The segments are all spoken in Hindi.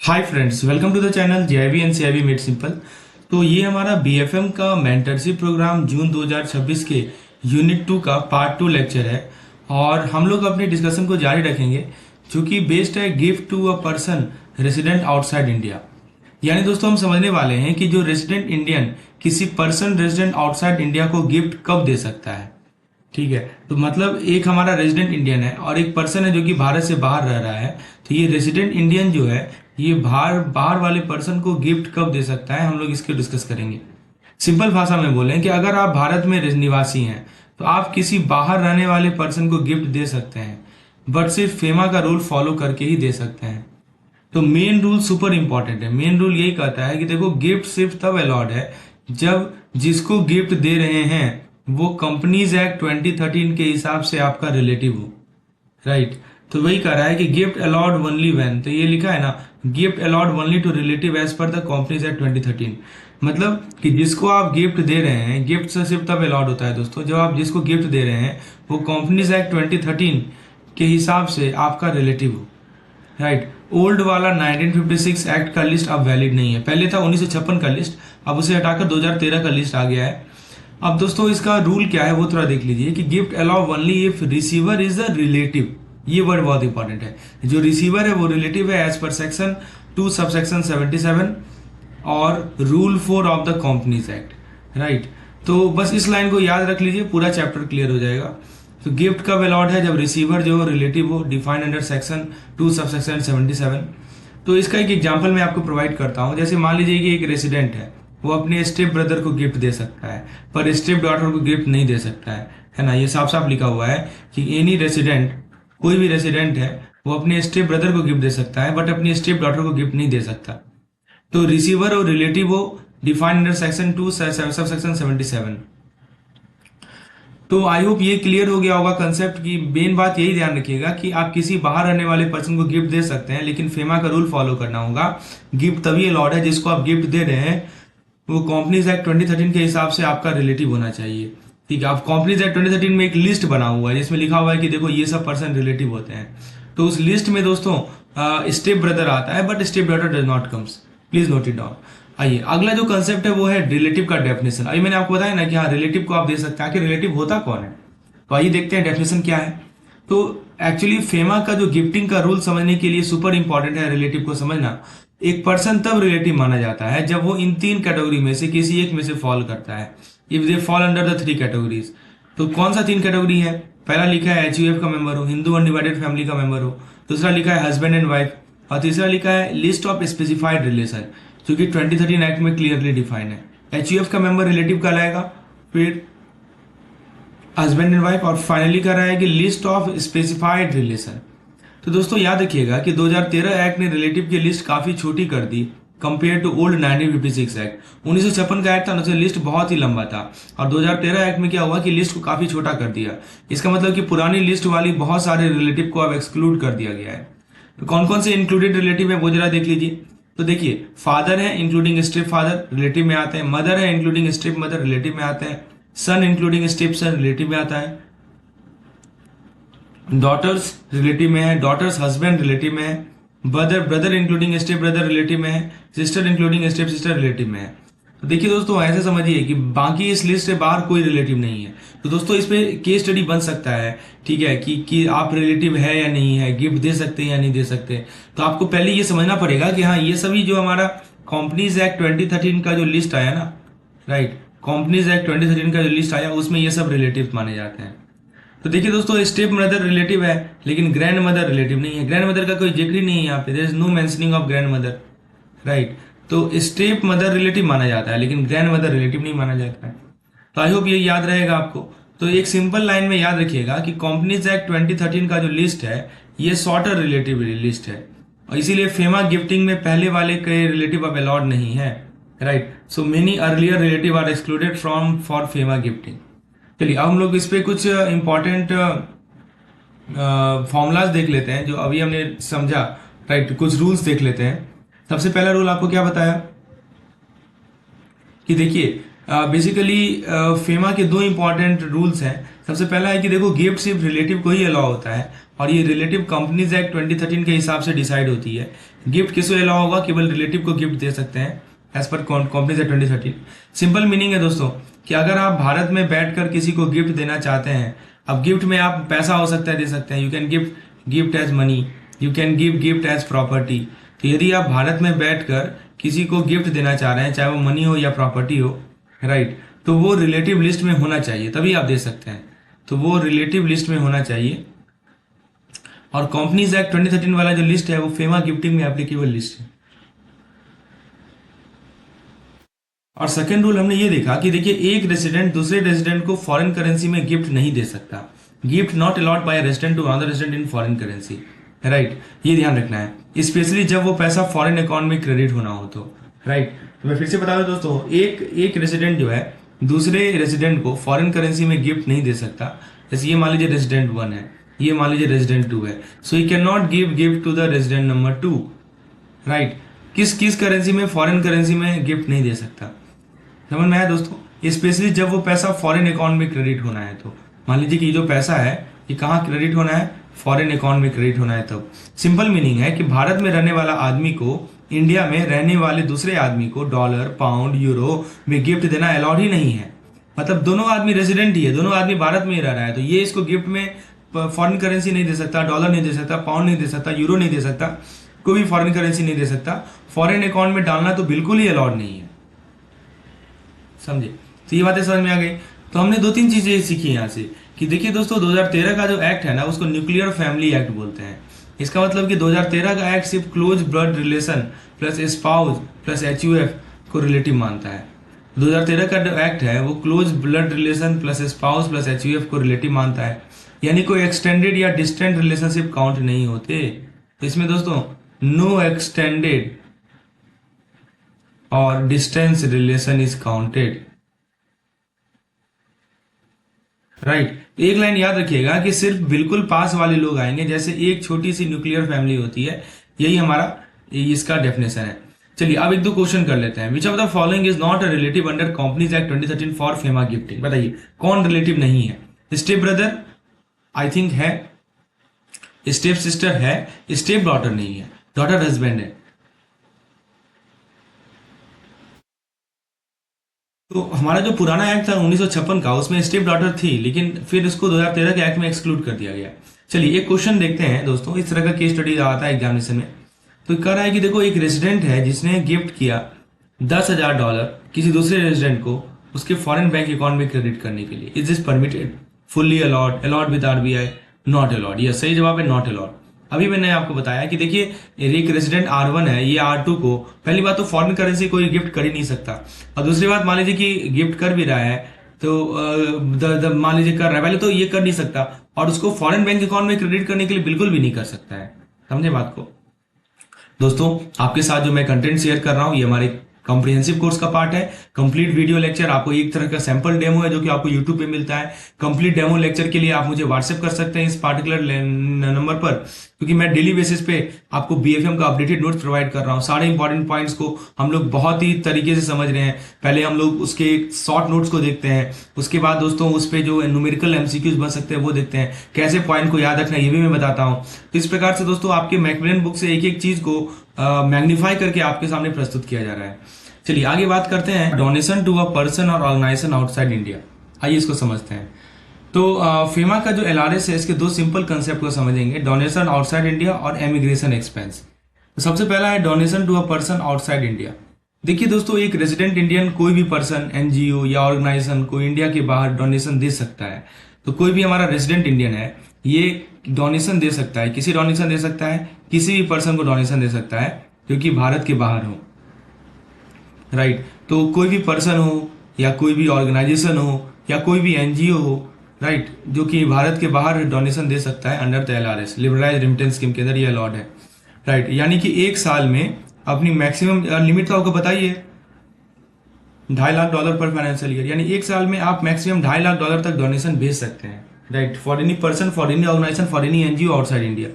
Hi friends, welcome to the channel JAIIB and CAIIB made simple. तो ये हमारा बीएफएम का मेंटरशिप प्रोग्राम जून 2026 के यूनिट 2 का पार्ट 2 लेक्चर है और हम लोग अपने डिस्कशन को जारी रखेंगे जो कि बेस्ड है gift to a person resident outside India. यानी दोस्तों हम समझने वाले हैं कि जो रेसिडेंट इंडियन किसी पर्सन रेसिडेंट आउटसाइड इंडिया को गिफ्ट कब दे सकता है। ठीक है, तो मतलब एक हमारा रेजिडेंट इंडियन है और एक पर्सन है जो कि भारत से बाहर रह रहा है। तो ये रेजिडेंट इंडियन जो है ये बाहर बाहर वाले पर्सन को गिफ्ट कब दे सकता है, हम लोग इसके डिस्कस करेंगे। सिंपल भाषा में बोलें कि अगर आप भारत में निवासी हैं तो आप किसी बाहर रहने वाले पर्सन को गिफ्ट दे सकते हैं, बट सिर्फ फेमा का रूल फॉलो करके ही दे सकते हैं। तो मेन रूल सुपर इंपॉर्टेंट है। मेन रूल यही कहता है कि देखो, गिफ्ट सिर्फ तब अलाउड है जब जिसको गिफ्ट दे रहे हैं वो कंपनीज एक्ट 2013 के हिसाब से आपका रिलेटिव हो। राइट, तो वही कह रहा है कि गिफ्ट अलाउड ओनली व्हेन, तो ये लिखा है ना, gift allowed only to relative as per the companies act 2013। मतलब कि जिसको आप गिफ्ट दे रहे हैं, गिफ्ट से सिर्फ तब अलाउड होता है दोस्तों जब आप जिसको गिफ्ट दे रहे हैं वो कंपनीज एक्ट 2013 के हिसाब से आपका रिलेटिव हो। राइट, ओल्ड वाला 1956 एक्ट का लिस्ट अब वैलिड नहीं है। पहले था 1956 का लिस्ट, अब उसे हटाकर 2013 का लिस्ट आ गया है। अब दोस्तों इसका रूल क्या है वो थोड़ा देख लीजिए कि gift allow only if receiver is the relative. ये वर्ड बहुत इंपॉर्टेंट है, जो रिसीवर है वो रिलेटिव है एज पर सेक्शन 2 सबसेक्शन 77 और rule 4 of the companies act. Right, तो बस इस लाइन को याद रख लीजिए, पूरा चैप्टर क्लियर हो जाएगा। तो गिफ्ट कब अलाउड है? जब रिसीवर जो रिलेटिव हो, डिफाइंड अंडर सेक्शन 2 सबसेक्शन 77। तो इसका एक एग्जांपल मैं आपको प्रोवाइड करता हूं। जैसे मान लीजिए कि एक रेसिडेंट है, वो अपने स्टेप ब्रदर को गिफ्ट दे सकता है पर स्टेप डॉटर को गिफ्ट नहीं दे सकता है ना। ये साफ साफ लिखा हुआ है कि एनी रेसिडेंट, कोई भी रेसिडेंट है वो अपने स्टेप ब्रदर को गिफ्ट दे सकता है बट अपनी स्टेप डॉटर को गिफ्ट नहीं दे सकता। तो रिसीवर और रिलेटिव हो, डिफाइंड अंडर सेक्शन 2 सबसेक्शन 77। तो आई होप ये क्लियर हो गया होगा कंसेप्ट की। मेन बात यही ध्यान रखिएगा कि आप किसी बाहर रहने वाले पर्सन को गिफ्ट दे सकते हैं, लेकिन फेमा का रूल फॉलो करना होगा। गिफ्ट तभी अलाउड है जिसको आप गिफ्ट दे रहे हैं वो कंपनीज एक्ट 2013 के हिसाब से आपका रिलेटिव होना चाहिए। ठीक है, आप कंपनीज एक्ट 2013 में एक लिस्ट बना हुआ है जिसमें लिखा हुआ है कि देखो ये सब पर्सन रिलेटिव होते हैं। तो उस लिस्ट में दोस्तों स्टेप ब्रदर आता है but step daughter does not comes. Please note it down. आइए अगला जो कंसेप्ट है वो है रिलेटिव का डेफिनेशन। अभी मैंने आपको बताया ना कि हाँ, रिलेटिव को आप दे सकते हैं। आखिर रिलेटिव होता कौन है? तो आइए देखते हैं डेफिनेशन क्या है। तो एक्चुअली फेमा का जो गिफ्टिंग का रूल समझने के लिए सुपर इंपॉर्टेंट है रिलेटिव को समझना। एक पर्सन तब रिलेटिव माना जाता है जब वो इन 3 कैटेगरी में से किसी एक में से फॉल करता है। If they fall under the 3 categories. तो कौन सा 3 कैटेगरी है? पहला लिखा है HUF का मेंबर हो, हिंदू अनडिवाइडेड फैमिली का मेंबर हो। दूसरा लिखा है हस्बैंड एंड वाइफ और तीसरा लिखा है लिस्ट ऑफ स्पेसिफाइड रिलेशन, जो कि 2013 एक्ट में क्लियरली डिफाइन है। HUF का मेंबर रिलेटिव कहलाएगा, फिर हस्बैंड एंड वाइफ, और फाइनली कह रहा है कि लिस्ट ऑफ स्पेसिफाइड रिलेशन। तो दोस्तों याद रखिएगा कि 2013 एक्ट ने रिलेटिव की लिस्ट काफी छोटी कर दी कंपेयर टू ओल्ड 1956 एक्ट। 1956 का एक्ट था, उसमें लिस्ट बहुत ही लंबा था और 2013 एक्ट में क्या हुआ कि लिस्ट को काफी छोटा कर दिया। इसका मतलब कि पुरानी लिस्ट वाली बहुत सारे रिलेटिव को अब एक्सक्लूड कर दिया गया है। तो कौन कौन से इंक्लूडेड रिलेटिव है वो जरा देख लीजिए। तो देखिए, फादर है इंक्लूडिंग स्टेप फादर रिलेटिव में आते हैं, मदर है इंक्लूडिंग स्टेप मदर रिलेटिव में आते हैं, सन इंक्लूडिंग स्टेप सन रिलेटिव में आता है, डॉटर्स रिलेटिव में है, डॉटर्स हस्बैंड रिलेटिव में है, brother including step brother relative में है, sister including step sister relative में है। तो देखिए दोस्तों, ऐसे समझिए कि बाकी इस लिस्ट से बाहर कोई रिलेटिव नहीं है। तो दोस्तों इस पे केस स्टडी बन सकता है, ठीक है, कि आप रिलेटिव है या नहीं है, गिफ्ट दे सकते हैं या नहीं दे सकते। तो आपको पहले ये समझना पड़ेगा कि हाँ, ये सभी जो हमारा कंपनीज एक्ट 2013 का जो लिस्ट आया ना, राइट, कंपनीज एक्ट 2013 का जो लिस्ट आया उसमें ये सब रिलेटिव माने जाते हैं। तो देखिए दोस्तों, स्टेप मदर रिलेटिव है लेकिन ग्रैंड मदर रिलेटिव नहीं है। ग्रैंड मदर का कोई जिक्र ही नहीं है यहाँ पे, there is no mentioning of grand mother. Right, तो स्टेप मदर रिलेटिव माना जाता है लेकिन ग्रैंड मदर रिलेटिव नहीं माना जाता है। तो आई होप ये याद रहेगा आपको। तो एक सिंपल लाइन में याद रखिएगा कि कंपनीज एक्ट 2013 का जो लिस्ट है ये शॉर्टर रिलेटिव लिस्ट है और इसीलिए फेमा गिफ्टिंग में पहले वाले कई रिलेटिव अब अलाउड नहीं है। Right, so many earlier relative are excluded from for FEMA gifting. चलिए अब हम लोग इस पे कुछ इंपॉर्टेंट फॉर्मूलाज देख लेते हैं जो अभी हमने समझा। राइट, कुछ रूल्स देख लेते हैं। सबसे पहला रूल आपको क्या बताया कि देखिए, बेसिकली फेमा के 2 इंपॉर्टेंट रूल्स हैं। सबसे पहला है कि देखो, गिफ्ट सिर्फ रिलेटिव को ही अलाउ होता है और ये रिलेटिव कंपनीज एक्ट 2013 के हिसाब से डिसाइड होती है। गिफ्ट किसको अलाउ होगा, केवल रिलेटिव को गिफ्ट दे सकते हैं as per companies act 2013। Simple meaning है दोस्तों कि अगर आप भारत में बैठकर किसी को गिफ्ट देना चाहते हैं, अब गिफ्ट में आप पैसा हो सकता है दे सकते हैं, you can gift as money, you can gift as property. तो यदि आप भारत में बैठकर किसी को गिफ्ट देना चाह रहे हैं, चाहे वो मनी हो या प्रॉपर्टी हो, राइट, तो वो रिलेटिव लिस्ट में होना चाहिए, तभी आप दे सकते हैं। तो वो रिलेटिव लिस्ट में होना चाहिए। और कंपनीज एक्ट 2013 वाला जो लिस्ट है वो फेमा गिफ्टिंग में एप्लीकेबल लिस्ट है। और सेकेंड रूल हमने ये देखा कि देखिए, एक रेसिडेंट दूसरे रेसिडेंट को फॉरेन करेंसी में गिफ्ट नहीं दे सकता। Gift not allowed by resident to another resident in foreign currency, right, ये ध्यान रखना है, स्पेशली जब वो पैसा फॉरेन अकाउंट में क्रेडिट होना हो तो, राइट। तो मैं फिर से बता दूं दोस्तों, एक रेसिडेंट जो है दूसरे रेसिडेंट को फॉरेन करेंसी में गिफ्ट नहीं दे सकता। जैसे ये मान लीजिए रेसिडेंट 1 है, ये मान लीजिए रेसिडेंट 2 है, so you can not give gift to the resident number 2, right. किस किस करेंसी में, फॉरेन करेंसी में गिफ्ट नहीं दे सकता, समझ में आया दोस्तों। स्पेशली जब वो पैसा फॉरेन अकाउंट में क्रेडिट होना है तो, मान लीजिए कि ये जो पैसा है ये कहाँ क्रेडिट होना है, फॉरेन अकाउंट में क्रेडिट होना है तब। सिंपल मीनिंग है कि भारत में रहने वाला आदमी को इंडिया में रहने वाले दूसरे आदमी को डॉलर, पाउंड, यूरो में गिफ्ट देना अलाउड ही नहीं है। मतलब दोनों आदमी रेजिडेंट ही है, दोनों आदमी भारत में ही रह रहा है, तो ये इसको गिफ्ट में फॉरेन करेंसी नहीं दे सकता, डॉलर नहीं दे सकता, पाउंड नहीं दे सकता, यूरो नहीं दे सकता, कोई भी फॉरेन करेंसी नहीं दे सकता। फॉरेन अकाउंट में डालना तो बिल्कुल ही अलाउड नहीं है, समझे। तो ये बातें समझ में आ गई। तो हमने 2-3 चीजें सीखी यहाँ से कि देखिए दोस्तों, 2013 का जो एक्ट है ना उसको न्यूक्लियर फैमिली एक्ट बोलते हैं। इसका मतलब कि 2013 का एक्ट सिर्फ close blood relation plus spouse plus HUF को रिलेटिव मानता है। 2013 का जो एक्ट है वो close blood relation plus spouse plus HUF को रिलेटिव मानता है, यानी कोई एक्सटेंडेड या डिस्टेंट रिलेशनशिप काउंट नहीं होते। तो इसमें दोस्तों नो एक्सटेंडेड और distance relation is counted, right. एक लाइन याद रखिएगा कि सिर्फ बिल्कुल पास वाले लोग आएंगे, जैसे एक छोटी सी न्यूक्लियर फैमिली होती है, यही हमारा इसका डेफिनेशन है। चलिए अब 1-2 क्वेश्चन कर लेते हैं। विच of the following is not a relative under companies act 2013 for FEMA gifting, बताइए कौन रिलेटिव नहीं है। स्टेप ब्रदर आई थिंक है, स्टेप सिस्टर है, स्टेप डॉटर नहीं है, डॉटर हस्बैंड है। तो हमारा जो पुराना एक्ट था 1956 का, उसमें स्टेप डॉटर थी, लेकिन फिर उसको 2013 के एक्ट में एक्सक्लूड कर दिया गया। चलिए एक क्वेश्चन देखते हैं दोस्तों, इस तरह का केस स्टडी आता है एग्जामिनेशन में। तो कह रहा है कि देखो, एक रेजिडेंट है जिसने गिफ्ट किया $10,000 किसी दूसरे रेजिडेंट को उसके फॉरेन बैंक अकाउंट में क्रेडिट करने के लिए। Is this permitted, fully allowed, allowed with RBI, not allowed. Yes, सही जवाब है नॉट अलाउड। अभी मैंने आपको बताया कि देखिए, एक रेजिडेंट R1 है, ये R2 को पहली बात तो फॉरेन करेंसी कोई गिफ्ट कर ही नहीं सकता, और दूसरी बात मान लीजिए कि गिफ्ट कर भी रहा है तो मान लीजिए कर रहा है, पहले तो ये कर नहीं सकता, और उसको फॉरेन बैंक अकाउंट में क्रेडिट करने के लिए बिल्कुल भी नहीं कर सकता है। समझे बात को दोस्तों। आपके साथ जो मैं कंटेंट शेयर कर रहा हूं ये हमारे कॉम्प्रिहेंसिव कोर्स का पार्ट है। कंप्लीट वीडियो लेक्चर आपको एक तरह का सैंपल डेमो है जो कि आपको यूट्यूब पे मिलता है। कंप्लीट डेमो लेक्चर के लिए आप मुझे व्हाट्सएप कर सकते हैं इस पार्टिकुलर नंबर पर, क्योंकि मैं डेली बेसिस पे आपको BFM का अपडेटेड नोट्स प्रोवाइड कर रहा हूँ। सारे इंपॉर्टेंट पॉइंट्स को हम लोग बहुत ही तरीके से समझ रहे हैं। पहले हम लोग उसके शॉर्ट नोट्स को देखते हैं, उसके बाद दोस्तों उस पर जो न्यूमेरिकल MCQs बन सकते हैं वो देखते हैं, कैसे पॉइंट को याद रखना ये भी मैं बताता हूँ। तो इस प्रकार से दोस्तों आपके मैकमिलन बुक से एक एक चीज को मैग्नीफाई करके आपके सामने प्रस्तुत किया जा रहा है। चलिए आगे बात करते हैं डोनेशन टू अ पर्सन और ऑर्गेनाइजेशन आउटसाइड इंडिया। आइए इसको समझते हैं। तो फेमा का जो LRS है इसके 2 सिंपल कंसेप्ट को समझेंगे, डोनेशन आउटसाइड इंडिया और एमिग्रेशन एक्सपेंस। तो सबसे पहला है donation to a person outside India. देखिए दोस्तों, एक रेजिडेंट इंडियन कोई भी पर्सन, NGO या ऑर्गेनाइजेशन को इंडिया के बाहर डोनेशन दे सकता है। तो कोई भी हमारा रेजिडेंट इंडियन है ये डोनेशन दे सकता है, किसी डोनेशन दे सकता है, किसी भी पर्सन को डोनेशन दे सकता है जो कि भारत के बाहर हो, राइट। तो कोई भी पर्सन हो या कोई भी ऑर्गेनाइजेशन हो या कोई भी NGO हो, राइट, जो कि भारत के बाहर डोनेशन दे सकता है under the LRS, liberalised remittance scheme के अंदर ये अलाउड है, राइट। यानी कि एक साल में अपनी मैक्सिमम लिमिट तो आपको बताइए $2.5 लाख पर फाइनेंशियल ईयर, यानी एक साल में आप मैक्सिमम $2.5 लाख तक डोनेशन भेज सकते हैं, right, for any person, for any organisation, for any NGO outside India.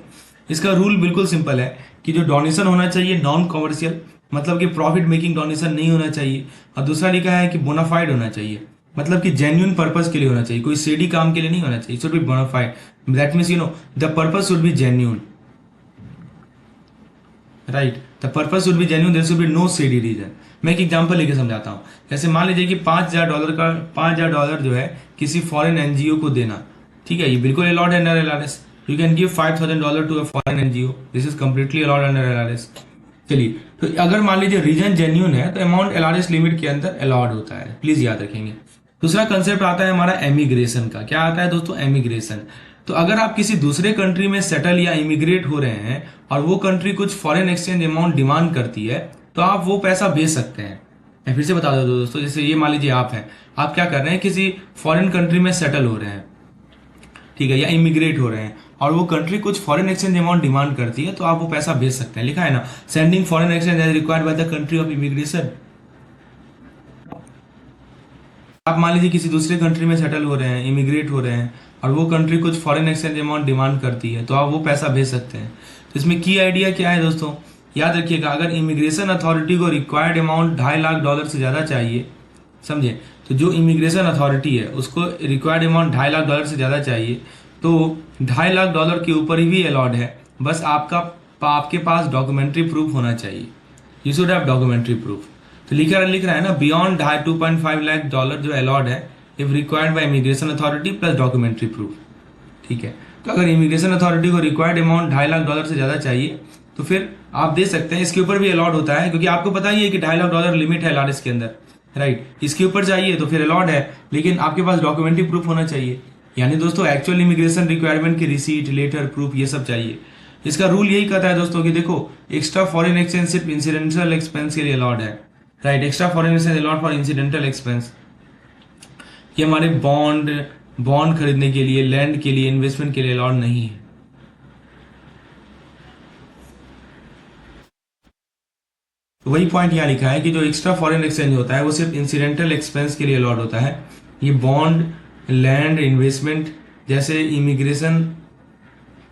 इसका रूल बिल्कुल सिंपल है कि जो डोनेशन होना चाहिए नॉन कॉमर्शियल, मतलब कि प्रॉफिट मेकिंग डोनेशन नहीं होना चाहिए, और दूसरा लिखा है कि बोनाफाइड होना चाहिए, मतलब कि जेन्युइन पर्पस के लिए होना चाहिए, कोई सेडी काम के लिए नहीं होना चाहिए। Should be bonafide, that means the purpose should be genuine, right. The purpose should be genuine, there should be no shady reason. मैं एक एग्जांपल लेके समझाता हूँ। जैसे मान लीजिए कि $5,000 जो है किसी फॉरेन एनजीओ को देना, ठीक है, ये बिल्कुल अलाउड है under LRS. You can give $5,000 to a foreign NGO, this is completely allowed under LRS. चलिए, तो अगर मान लीजिए रीजन जेन्युइन है तो अमाउंट एलआरएस लिमिट के अंदर अलाउड होता है, प्लीज याद रखेंगे। दूसरा कंसेप्ट आता है हमारा एमिग्रेशन का। क्या आता है दोस्तों? एमिग्रेशन। तो अगर आप किसी दूसरे कंट्री में सेटल या इमिग्रेट हो रहे हैं और वो कंट्री कुछ फॉरेन एक्सचेंज अमाउंट डिमांड करती है, तो आप वो पैसा भेज सकते हैं। मैं फिर से बता दूं दोस्तों, जैसे ये मान लीजिए आप हैं, आप क्या कर रहे हैं, किसी फॉरेन कंट्री में सेटल हो रहे हैं, ठीक है, या इमिग्रेट हो रहे हैं, और वो कंट्री कुछ फॉरेन एक्सचेंज अमाउंट डिमांड करती है, तो आप वो पैसा भेज सकते हैं। लिखा है ना, sending foreign exchange as required by the country of immigration. आप मान लीजिए किसी दूसरे कंट्री में सेटल हो रहे हैं, इमिग्रेट हो रहे हैं, और वो कंट्री कुछ फॉरेन एक्सचेंज अमाउंट डिमांड करती है, तो आप वो पैसा भेज सकते हैं। तो इसमें की आइडिया क्या है दोस्तों, याद रखिएगा, अगर इमिग्रेशन अथॉरिटी को रिक्वायर्ड अमाउंट $2.5 लाख से ज़्यादा चाहिए, समझे, तो जो इमिग्रेशन अथॉरिटी है उसको रिक्वायर्ड अमाउंट $2.5 लाख से ज़्यादा चाहिए, तो $2.5 लाख के ऊपर ही भी अलाउड है। बस आपके पास डॉक्यूमेंट्री प्रूफ होना चाहिए, you should have documentary proof. तो लिख रहा है ना, बियॉन्ड $2.5 लाख जो अलाउड है if required by immigration authority plus documentary proof, ठीक है। तो अगर इमिग्रेशन अथॉरिटी को रिक्वायर्ड अमाउंट $2.5 लाख से ज़्यादा चाहिए तो फिर आप दे सकते हैं। इसके ऊपर भी अलाउड होता है, क्योंकि आपको पता ही है कि $2.5 लाख लिमिट है लारिस के अंदर, राइट। इसके ऊपर चाहिए तो फिर अलाउड है, लेकिन आपके पास डॉक्यूमेंट्री प्रूफ होना चाहिए। यानी दोस्तों एक्चुअल इमिग्रेशन रिक्वायरमेंट की रिसीट, लेटर, प्रूफ, ये सब चाहिए। इसका रूल यही कहता है दोस्तों कि देखो, एक्स्ट्रा फॉरेन एक्सचेंज सिर्फ इंसिडेंटल एक्सपेंस के लिए अलाउड है, right. Extra foreign exchange allowed for incidental expense, ये हमारे बॉन्ड खरीदने के लिए, लैंड के लिए, इन्वेस्टमेंट के लिए अलाउड नहीं है। तो वही पॉइंट यहाँ लिखा है कि जो एक्स्ट्रा फॉरेन एक्सचेंज होता है वो सिर्फ इंसिडेंटल एक्सपेंस के लिए अलाउड होता है। ये बॉन्ड, लैंड, इन्वेस्टमेंट जैसे इमिग्रेशन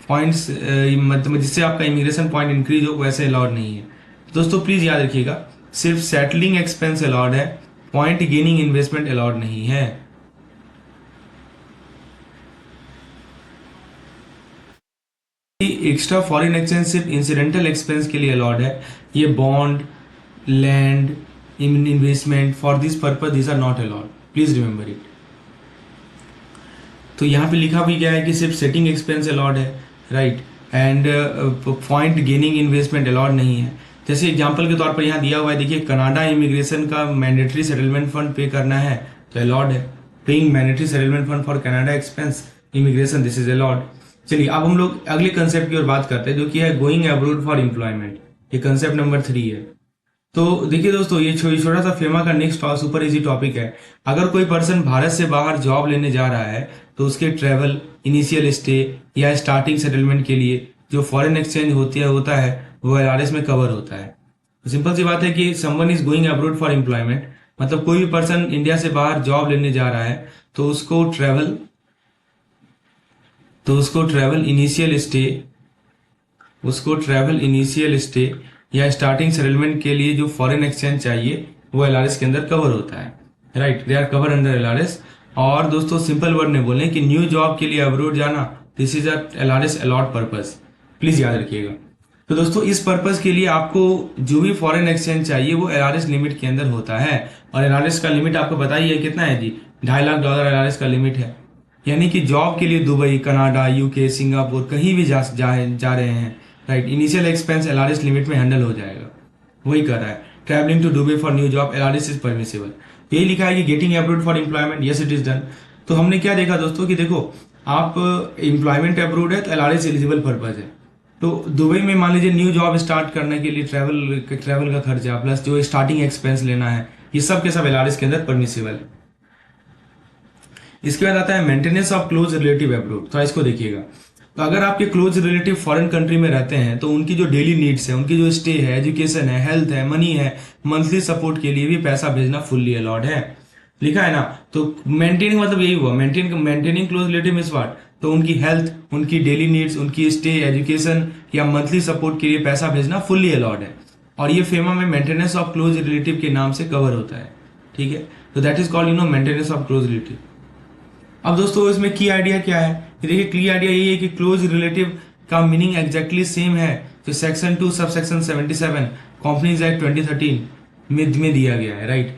पॉइंट्स, मतलब जिससे आपका इमिग्रेशन पॉइंट इंक्रीज हो, वैसे अलाउड नहीं है। दोस्तों प्लीज याद रखिएगा, सिर्फ सेटलिंग एक्सपेंस अलाउड है, पॉइंट गेनिंग इन्वेस्टमेंट अलाउड नहीं है। एक्स्ट्रा फॉरेन एक्सचेंज सिर्फ इंसिडेंटल एक्सपेंस के लिए अलाउड है। ये bond, land, investment, for this purpose these are not allowed, please remember it. तो यहाँ पे लिखा भी गया है कि सिर्फ सेटिंग एक्सपेंस अलाउड है, right, and point gaining investment allowed नहीं है। जैसे एग्जांपल के तौर पर यहाँ दिया हुआ है, देखिए, कनाडा इमिग्रेशन का मैंडेटरी सेटलमेंट फंड पे करना है तो अलाउड है। Paying mandatory settlement fund for Canada expense immigration, this is allowed. चलिए, अब हम लोग अगले कंसेप्ट की ओर बात करते हैं, जो कि है गोइंग अब्रोड फॉर एम्प्लॉयमेंट। ये कंसेप्ट नंबर 3 है। तो देखिए दोस्तों, ये छोटा सा फेमा का नेक्स्ट सुपर इजी टॉपिक है। अगर कोई पर्सन भारत से बाहर जॉब लेने जा रहा है तो उसके ट्रेवल, इनिशियल स्टे या स्टार्टिंग सेटलमेंट के लिए जो फॉरेन एक्सचेंज होता है वो एलआरएस में कवर होता है। तो सिंपल सी बात है कि someone is going abroad for employment, मतलब कोई भी पर्सन इंडिया से बाहर जॉब लेने जा रहा है तो उसको ट्रेवल इनिशियल स्टे या स्टार्टिंग सेटलमेंट के लिए जो फॉरेन एक्सचेंज चाहिए वो एलआरएस के अंदर कवर होता है, right, they are cover under LRS. और दोस्तों सिंपल वर्ड में बोलें कि न्यू जॉब के लिए अब्रोड जाना, this is LRS allowed purpose, please याद रखिएगा। तो दोस्तों इस पर्पस के लिए आपको जो भी फॉरेन एक्सचेंज चाहिए वो एलआरएस लिमिट के अंदर होता है, और एलआरएस का लिमिट आपको पता ही है कितना है जी, $2.5 लाख एलआरएस का लिमिट है। यानी कि जॉब के लिए दुबई, कनाडा, यूके, सिंगापुर कहीं भी जा रहे हैं, right, initial expense LRS limit में हैंडल हो जाएगा। वही कर रहा है, travelling to Dubai for new job LRS is permissible. यही लिखा है कि getting abroad for employment, yes it is done. तो हमने क्या देखा दोस्तों कि देखो, आप एम्प्लॉयमेंट अब्रोड है तो एलआरएस एलिजिबल पर्पज है। तो दुबई में मान लीजिए न्यू जॉब स्टार्ट करने के लिए ट्रैवल का खर्चा प्लस जो स्टार्टिंग एक्सपेंस लेना है, ये सब के सब एलआरएस के अंदर परमिसिबल है। इसके बाद आता है maintenance of close relative abroad. तो इसको देखिएगा, तो अगर आपके क्लोज रिलेटिव फॉरेन कंट्री में रहते हैं तो उनकी जो डेली नीड्स है, उनकी जो स्टे है, एजुकेशन है, हेल्थ है, मनी है, मंथली सपोर्ट के लिए भी पैसा भेजना फुल्ली अलाउड है। लिखा है ना, तो मेंटेनिंग मतलब यही हुआ, maintaining close relative means what, तो उनकी हेल्थ, उनकी डेली नीड्स, उनकी स्टे, एजुकेशन या मंथली सपोर्ट के लिए पैसा भेजना फुल्ली अलाउड है। और ये फेमा में मेंटेनेंस ऑफ क्लोज रिलेटिव के नाम से कवर होता है। ठीक है, तो that is called maintenance of close relative. अब दोस्तों इसमें की आइडिया क्या है, कि देखिए की आइडिया यही है कि क्लोज रिलेटिव का मीनिंग एग्जैक्टली सेम है जो section 2 sub section 77 companies act 2013 में दिया गया है, राइट।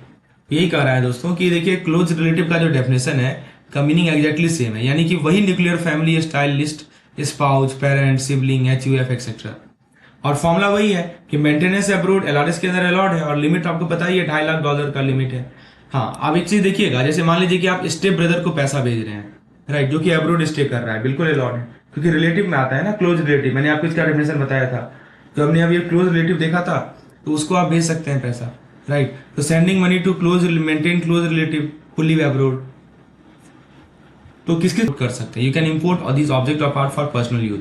यही कह रहा है दोस्तों कि देखिए क्लोज रिलेटिव का जो डेफिनेशन है का मीनिंग एग्जैक्टली सेम है, यानी कि वही nuclear family style list, spouse, parent, sibling, HUF etcetera. और फॉर्मूला वही है कि मेंटेनेंस अब्रोड एलआरएस के अंदर अलाउड है, और लिमिट आपको पता ही है $2.5 लाख का लिमिट है। हाँ, अब एक चीज देखिएगा, जैसे मान लीजिए कि आप स्टेप ब्रदर को पैसा भेज रहे हैं, राइट, जो कि अब्रोड स्टे कर रहा है, बिल्कुल अलाउड है, क्योंकि रिलेटिव में आता है ना क्लोज रिलेटिव। मैंने आपको इसका डेफिनेशन बताया था, तो हमने अब ये क्लोज रिलेटिव देखा था, तो उसको आप भेज सकते हैं पैसा, राइट। तो sending money to close maintain close relative who live abroad, तो किसके कर सकते हैं, you can import this object of art for personal use.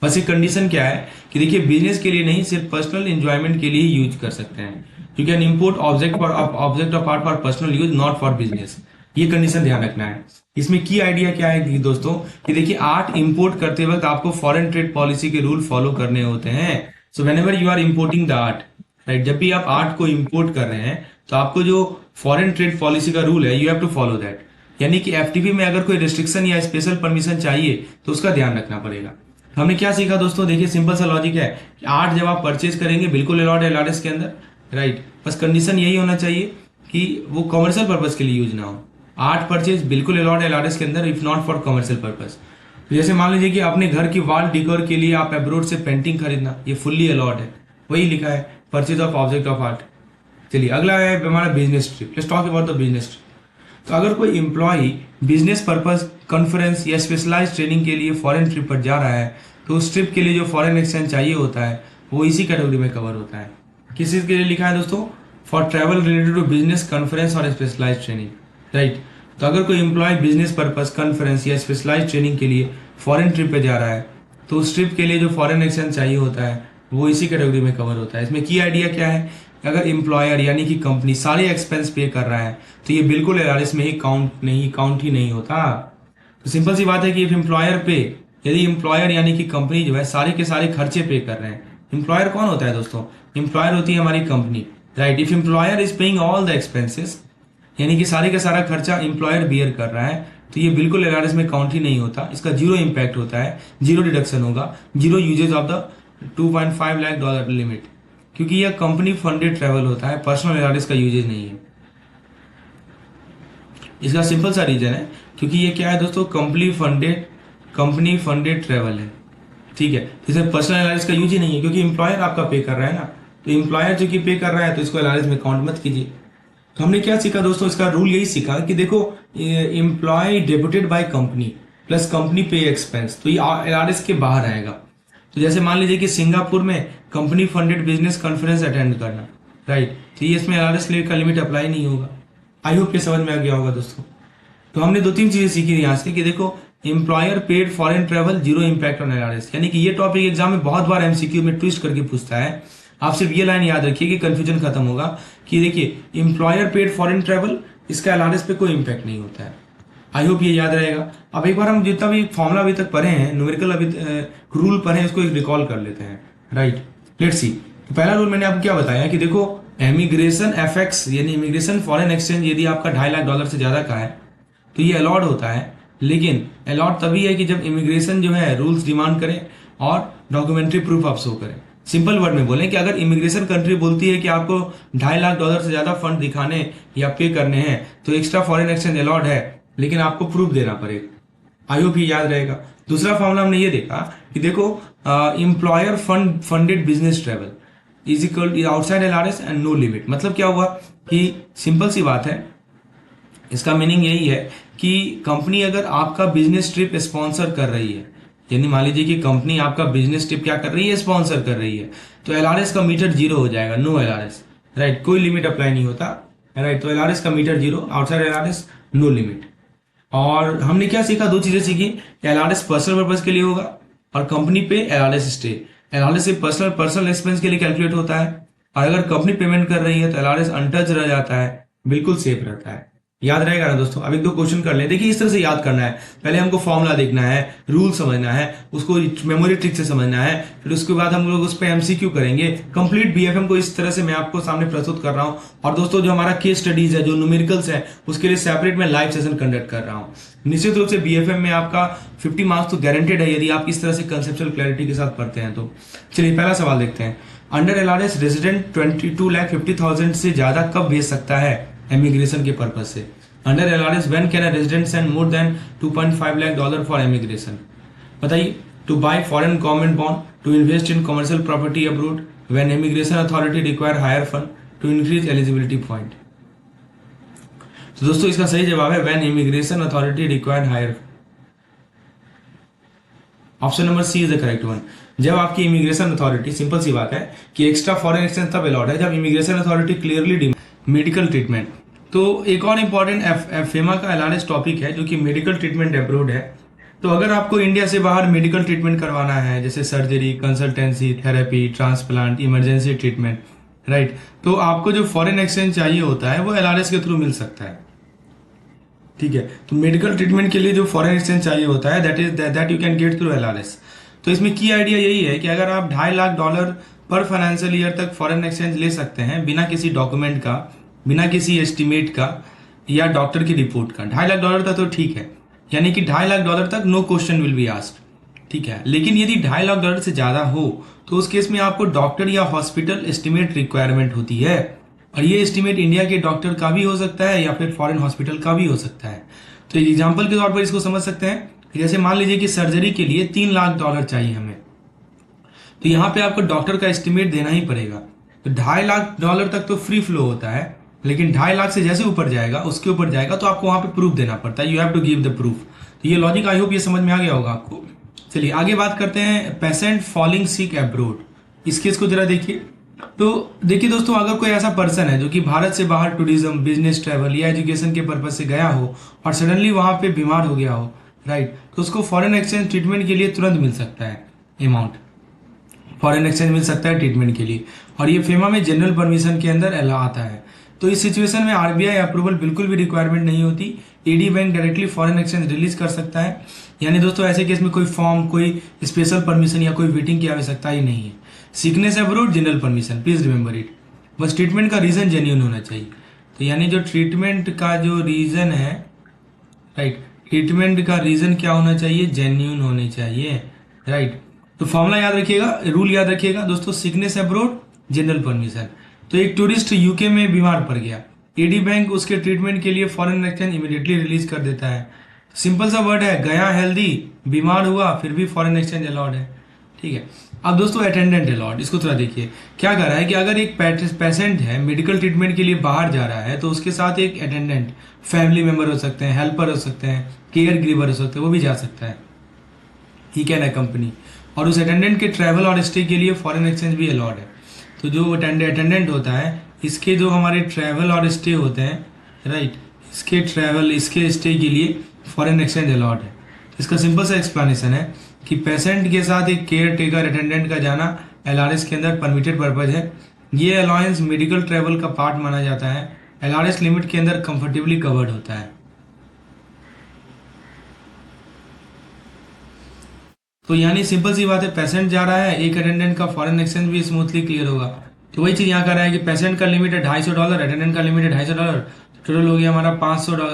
बस एक कंडीशन क्या है कि देखिए बिजनेस के लिए नहीं, सिर्फ पर्सनल एंजॉयमेंट के लिए ही यूज कर सकते हैं। You can import object of art for personal use, not for business. ये कंडीशन ध्यान रखना है। इसमें की आइडिया क्या है कि दोस्तों कि देखिए आर्ट इंपोर्ट करते वक्त आपको फॉरेन ट्रेड पॉलिसी के रूल फॉलो करने होते हैं। So whenever you are importing the art, right, जब भी आप आर्ट को इंपोर्ट कर रहे हैं तो आपको जो फॉरेन ट्रेड पॉलिसी का रूल है you have to follow that. यानी कि एफटीपी में अगर कोई रिस्ट्रिक्शन या स्पेशल परमिशन चाहिए तो उसका ध्यान रखना पड़ेगा। हमने क्या सीखा दोस्तों, देखिए सिंपल सा लॉजिक है कि आर्ट जब आप परचेज करेंगे बिल्कुल अलाउड है एलआरएस के अंदर, राइट। बस कंडीशन यही होना चाहिए कि वो कमर्शियल पर्पज के लिए यूज ना हो। आर्ट परचेज बिल्कुल अलाउड है एलआरएस के अंदर, if not for commercial purpose. जैसे मान लीजिए कि अपने घर की वॉल डिकोर के लिए आप अब्रोड से पेंटिंग खरीदना, ये फुल्ली अलाउड है, वही लिखा है purchase of object of art. चलिए अगला है हमारा business trip. Let's talk about the business trip. तो अगर कोई एम्प्लॉय बिजनेस पर्पज, कॉन्फ्रेंस या स्पेशलाइज ट्रेनिंग के लिए फॉरेन ट्रिप पर जा रहा है, तो उस ट्रिप के लिए जो फॉरेन एक्सचेंज चाहिए होता है वो इसी कैटेगरी में कवर होता है। किस चीज के लिए लिखा है दोस्तों, for travel related to business, conference और स्पेशलाइज ट्रेनिंग, राइट। तो अगर कोई एम्प्लॉय बिजनेस पर्पज, कॉन्फ्रेंस या स्पेशलाइज ट्रेनिंग के लिए फॉरेन ट्रिप पे जा रहा है, तो उस ट्रिप के लिए जो फॉरेन एक्सचेंज चाहिए होता है वो इसी कैटेगरी में कवर होता है। इसमें की आइडिया क्या है, अगर एम्प्लॉयर यानी कि कंपनी सारे एक्सपेंस पे कर रहा है तो ये बिल्कुल एलआरएस में ही काउंट ही नहीं होता। तो सिंपल सी बात है कि एम्प्लॉयर पे, यदि एम्प्लॉयर यानी कि कंपनी जो है सारे के सारे खर्चे पे कर रहे हैं, एम्प्लॉयर कौन होता है दोस्तों, एम्प्लॉयर होती है हमारी company, right. If employer is paying all the expenses, यानी कि सारे का सारा खर्चा एम्प्लॉयर बियर कर रहा है, तो ये बिल्कुल एलआरएस में काउंट ही नहीं होता। इसका जीरो इम्पैक्ट होता है, जीरो डिडक्शन होगा, zero usage of the $2.5 lakh limit, क्योंकि यह कंपनी फंडेड ट्रैवल होता है, पर्सनल एलआरएस का यूजेज नहीं है। इसका सिंपल सा रीजन है क्योंकि ये क्या है दोस्तों, कंपनी फंडेड ट्रैवल है, ठीक है। जैसे पर्सनल एलआरएस का यूज ही नहीं है क्योंकि एम्प्लॉयर आपका पे कर रहा है ना, तो एम्प्लॉयर जो कि पे कर रहा है तो इसको एलआरएस में काउंट मत कीजिए। तो हमने क्या सीखा दोस्तों, इसका रूल यही सीखा कि देखो employ deputed by company plus company pay expense, तो ये एलआरएस के बाहर आएगा। तो जैसे मान लीजिए कि सिंगापुर में company funded business conference attend करना, राइट, तो ये इसमें एलआरएस का लिमिट अप्लाई नहीं होगा। आई होप ये समझ में आ गया होगा दोस्तों। तो हमने 2-3 चीजें सीखी थी यहाँ से कि देखो employer paid foreign travel, zero impact on LRS, यानी कि ये टॉपिक एग्जाम में बहुत बार एमसीक्यू में ट्विस्ट करके पूछता है। आप सिर्फ ये लाइन याद रखिए कि कंफ्यूजन खत्म होगा कि देखिए एम्प्लॉयर पेड फॉरेन ट्रेवल, इसका एलआरएस पे कोई इम्पैक्ट नहीं होता है। आई होप ये याद रहेगा। अब एक बार हम जितना भी फॉर्मूला अभी तक पढ़े हैं, न्यूमेरिकल अभी रूल पढ़े हैं, उसको रिकॉल कर लेते हैं, राइट। Let's see. तो पहला रूल मैंने आपको क्या बताया कि देखो इमिग्रेशन एफएक्स यानी इमिग्रेशन फॉरेन एक्सचेंज यदि आपका $2.5 लाख से ज्यादा का है तो ये अलाउड होता है, लेकिन अलाउड तभी है कि जब इमिग्रेशन जो है रूल्स डिमांड करे और डॉक्यूमेंट्री प्रूफ आप शो करें। सिंपल वर्ड में बोलें कि अगर इमिग्रेशन कंट्री बोलती है कि आपको $2.5 लाख से ज्यादा फंड दिखाने या पे करने हैं तो एक्स्ट्रा फॉरेन एक्सचेंज अलाउड है, लेकिन आपको प्रूफ देना पड़ेगा। आई होप ये याद रहेगा। दूसरा फॉर्मूला हमने ये देखा कि देखो employer funded business travel is equal outside LRS and no limit. मतलब क्या हुआ कि सिंपल सी बात है, इसका मीनिंग यही है कि कंपनी अगर आपका बिजनेस ट्रिप स्पॉन्सर कर रही है, यानी मान लीजिए कि कंपनी आपका बिजनेस ट्रिप क्या कर रही है, स्पॉन्सर कर रही है, तो एलआरएस का मीटर जीरो हो जाएगा, नो एलआरएस, राइट, कोई लिमिट अप्लाई नहीं होता, राइट। तो एलआरएस का meter zero, outside LRS no limit. और हमने क्या सीखा, 2 चीजें सीखी, एलआरएस पर्सनल पर्पज के लिए होगा और कंपनी पे एलआरएस स्टे। एलआरएस से पर्सनल एक्सपेंस के लिए कैलकुलेट होता है, और अगर कंपनी पेमेंट कर रही है तो एलआरएस अनटच रह जाता है, बिल्कुल सेफ रहता है। याद रहेगा ना दोस्तों। अब एक दो क्वेश्चन कर ले। देखिए इस तरह से याद करना है। पहले हमको फॉर्मूला देखना है, रूल समझना है, उसको मेमोरी ट्रिक से समझना है, फिर उसके बाद हम लोग उस पर एमसीक्यू करेंगे। कंप्लीट बीएफएम को इस तरह से मैं आपको सामने प्रस्तुत कर रहा हूँ। और दोस्तों जो हमारा केस स्टडीज है, जो न्यूमेरिकल्स है, उसके लिए सेपरेट मैं लाइव सेशन कंडक्ट कर रहा हूँ। निश्चित रूप से बीएफएम में आपका 50 मार्क्स तो गारंटेड है, यदि आप इस तरह से कंसेप्चुअल क्लैरिटी के साथ पढ़ते हैं तो। चलिए पहला सवाल देखते हैं। अंडर एलआरएस रेजिडेंट 22,50,000 से ज्यादा कब भेज सकता है इमिग्रेशन के पर्पज से? Under LRS when can a resident send more than 2.5 lakh dollar for immigration? बताइए। To buy foreign government bond, to invest in commercial property abroad, when immigration authority require higher fund, to increase eligibility point. तो दोस्तों इसका सही जवाब है when immigration authority required higher. Option number C is the correct one. जब आपकी इमिग्रेशन अथॉरिटी, सिंपल सी बात है कि एक्स्ट्रा फॉरेन एक्सचेंज तब अलाउड है जब immigration authority clearly medical treatment. तो एक और इंपॉर्टेंट फेमा का एलआरएस टॉपिक है जो कि मेडिकल ट्रीटमेंट अब्रोड है। तो अगर आपको इंडिया से बाहर मेडिकल ट्रीटमेंट करवाना है, जैसे surgery, consultancy, therapy, transplant, emergency treatment, right, तो आपको जो फॉरेन एक्सचेंज चाहिए होता है वो एलआरएस के थ्रू मिल सकता है। ठीक है, तो मेडिकल ट्रीटमेंट के लिए जो फॉरेन एक्सचेंज चाहिए होता है that you can get through LRS. तो इसमें की आइडिया यही है कि अगर आप $2.5 लाख पर फाइनेंशियल ईयर तक फॉरेन एक्सचेंज ले सकते हैं बिना किसी डॉक्यूमेंट का, बिना किसी एस्टिमेट का या डॉक्टर की रिपोर्ट का। $2.5 लाख तक तो ठीक है, यानी कि $2.5 लाख तक no question will be asked. ठीक है, लेकिन यदि $2.5 लाख से ज्यादा हो तो उस केस में आपको डॉक्टर या हॉस्पिटल एस्टिमेट रिक्वायरमेंट होती है। और ये एस्टिमेट इंडिया के डॉक्टर का भी हो सकता है या फिर फॉरेन हॉस्पिटल का भी हो सकता है। तो एक एग्जाम्पल के तौर पर इसको समझ सकते हैं। जैसे मान लीजिए कि सर्जरी के लिए $3 लाख चाहिए हमें, तो यहाँ पे आपको डॉक्टर का एस्टिमेट देना ही पड़ेगा। तो $2.5 लाख तक तो फ्री फ्लो होता है, लेकिन 2.5 लाख से जैसे ऊपर जाएगा, उसके ऊपर जाएगा, तो आपको वहां पे प्रूफ देना पड़ता है। You have to give the proof. तो ये लॉजिक आई होप ये समझ में आ गया होगा आपको। चलिए आगे बात करते हैं पेशेंट फॉलिंग सिक अब्रोड। इस केस को जरा देखिए। तो देखिए दोस्तों, अगर कोई ऐसा पर्सन है जो कि भारत से बाहर टूरिज्म, बिजनेस, ट्रैवल या एजुकेशन के पर्पज से गया हो और सडनली वहां पे बीमार हो गया हो, राइट, तो उसको फॉरेन एक्सचेंज ट्रीटमेंट के लिए तुरंत मिल सकता है अमाउंट। फॉरेन एक्सचेंज मिल सकता है ट्रीटमेंट के लिए, और ये फेमा में जनरल परमिशन के अंदर आता है। तो इस सिचुएशन में आरबीआई अप्रूवल बिल्कुल भी रिक्वायरमेंट नहीं होती। AD bank directly foreign exchange release कर सकता है। यानी दोस्तों ऐसे केस में कोई फॉर्म, कोई स्पेशल परमिशन या कोई वेटिंग की आवश्यकता ही नहीं है। Sickness abroad, general permission, please remember it. बस ट्रीटमेंट का रीजन जेन्यून होना चाहिए। तो यानी जो ट्रीटमेंट का जो रीजन है, राइट, ट्रीटमेंट का रीजन क्या होना चाहिए? जेन्यून होने चाहिए, राइट। तो फॉर्मूला याद रखिएगा, रूल याद रखिएगा दोस्तों, सिकनेस अब्रोड, जनरल परमिशन। तो एक टूरिस्ट यूके में बीमार पड़ गया, एडी बैंक उसके ट्रीटमेंट के लिए फॉरेन एक्सचेंज इमीडिएटली रिलीज कर देता है। सिंपल सा वर्ड है, गया हेल्दी, बीमार हुआ, फिर भी फॉरेन एक्सचेंज अलाउड है। ठीक है, अब दोस्तों अटेंडेंट अलाउड, इसको थोड़ा देखिए। क्या कर रहा है कि अगर एक पेशेंट है मेडिकल ट्रीटमेंट के लिए बाहर जा रहा है, तो उसके साथ एक अटेंडेंट, फैमिली मेंबर हो सकते हैं, हेल्पर हो सकते हैं, केयर गिवर हो सकते हैं, वो भी जा सकता है। He can company. और उस अटेंडेंट के ट्रैवल और स्टे के लिए फॉरेन एक्सचेंज भी अलाउड है। तो जो अटेंडेंट होता है, इसके जो हमारे ट्रैवल और स्टे होते हैं, राइट, इसके ट्रैवल, इसके स्टे के लिए फॉरेन एक्सचेंज अलाउड है। इसका सिंपल सा एक्सप्लेनेशन है कि पेशेंट के साथ एक केयर टेकर अटेंडेंट का जाना एलआरएस के अंदर परमिटेड पर्पज है। ये अलाउंस मेडिकल ट्रैवल का पार्ट माना जाता है। एलआरएस लिमिट के अंदर कंफर्टेबली कवर्ड होता है। तो यानी सिंपल सी बात है, पेशेंट जा रहा है, एक अटेंडेंट का फॉरेन एक्सचेंज भी स्मूथली क्लियर होगा। तो वही चीज यहाँ कर रहा है कि पेशेंट का लिमिट है $250, अटेंडेंट का लिमिट है $250, तो टोटल हो गया हमारा $500,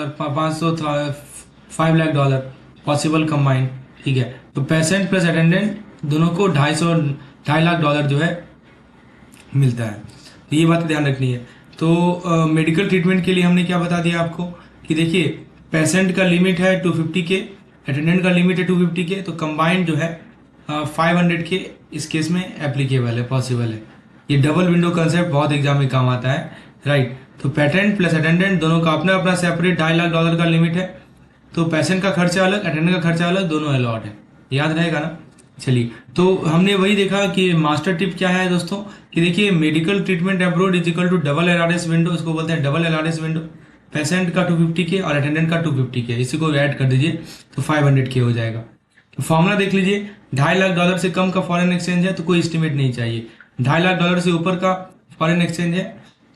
$5 लाख पॉसिबल कंबाइंड। ठीक है, तो पेशेंट प्लस अटेंडेंट दोनों को $2.5 लाख जो है मिलता है। तो ये बात ध्यान रखनी है। तो मेडिकल ट्रीटमेंट के लिए हमने क्या बता दिया आपको कि देखिए, पेशेंट का लिमिट है 250 के, अटेंडेंट का लिमिट है 250 के, तो कंबाइंड जो है 500 के इस केस में एप्लीकेबल है, पॉसिबल है। ये डबल विंडो कंसेप्ट बहुत एग्जाम में काम आता है, राइट। तो पेशेंट प्लस अटेंडेंट दोनों का अपना अपना सेपरेट $2.5 लाख का लिमिट है। तो पेशेंट का खर्चा अलग, अटेंडेंट का खर्चा अलग, दोनों अलाउड है। याद रहेगा ना। चलिए, तो हमने वही देखा कि मास्टर टिप क्या है दोस्तों, कि देखिए medical treatment abroad is equal to double LRS window, इसको बोलते हैं डबल एलआरएस विंडो। पेशेंट का 250 के और अटेंडेंट का 250 के, इसी को ऐड कर दीजिए तो 500 के हो जाएगा। तो फॉर्मूला देख लीजिए, $2.5 लाख से कम का फॉरेन एक्सचेंज है तो कोई एस्टिमेट नहीं चाहिए। $2.5 लाख से ऊपर का फॉरेन एक्सचेंज है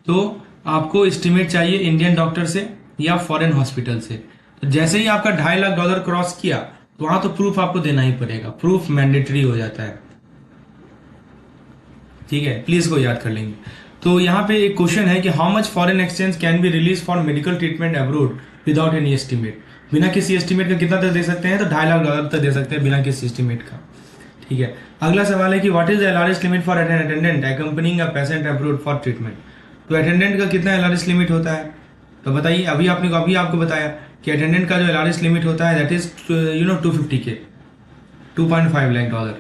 तो आपको एस्टिमेट चाहिए इंडियन डॉक्टर से या फॉरेन हॉस्पिटल से। तो जैसे ही आपका $2.5 लाख क्रॉस किया तो वहां तो प्रूफ आपको देना ही पड़ेगा, प्रूफ मैंडेटरी हो जाता है। ठीक है, प्लीज को याद कर लेंगे। तो यहाँ पे एक क्वेश्चन है कि how much foreign exchange can be release for medical treatment abroad without any estimate. बिना किसी एस्टिमेट का कितना तक दे सकते हैं, तो $2.5 लाख तक दे सकते हैं बिना किसी एस्टिमेट का। ठीक है, अगला सवाल है कि what is the LRS limit for an attendant accompanying a patient abroad for treatment. तो अटेंडेंट का कितना एलआरएस लिमिट होता है, तो बताइए। अभी आपको बताया कि अटेंडेंट का जो एलआरएस लिमिट होता है दैट इज 250K, $2.5 लाख।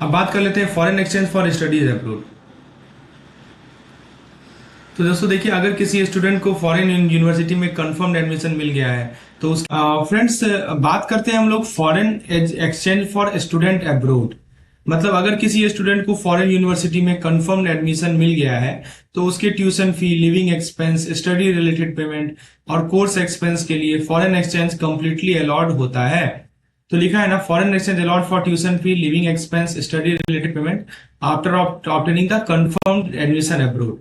अब बात कर लेते हैं foreign exchange for studies abroad. तो दोस्तों देखिए, अगर किसी स्टूडेंट को फॉरेन यूनिवर्सिटी में कंफर्म्ड एडमिशन मिल गया है तो फ्रेंड्स बात करते हैं हम लोग foreign exchange for student abroad. मतलब अगर किसी स्टूडेंट को फॉरेन यूनिवर्सिटी में कंफर्म्ड एडमिशन मिल गया है तो उसके tuition fee, living expense, study related payment और कोर्स एक्सपेंस के लिए फॉरेन एक्सचेंज कंप्लीटली अलाउड होता है। तो लिखा है ना, foreign exchange allowed for tuition fee, living expense, study related payment after obtaining the confirmed admission abroad.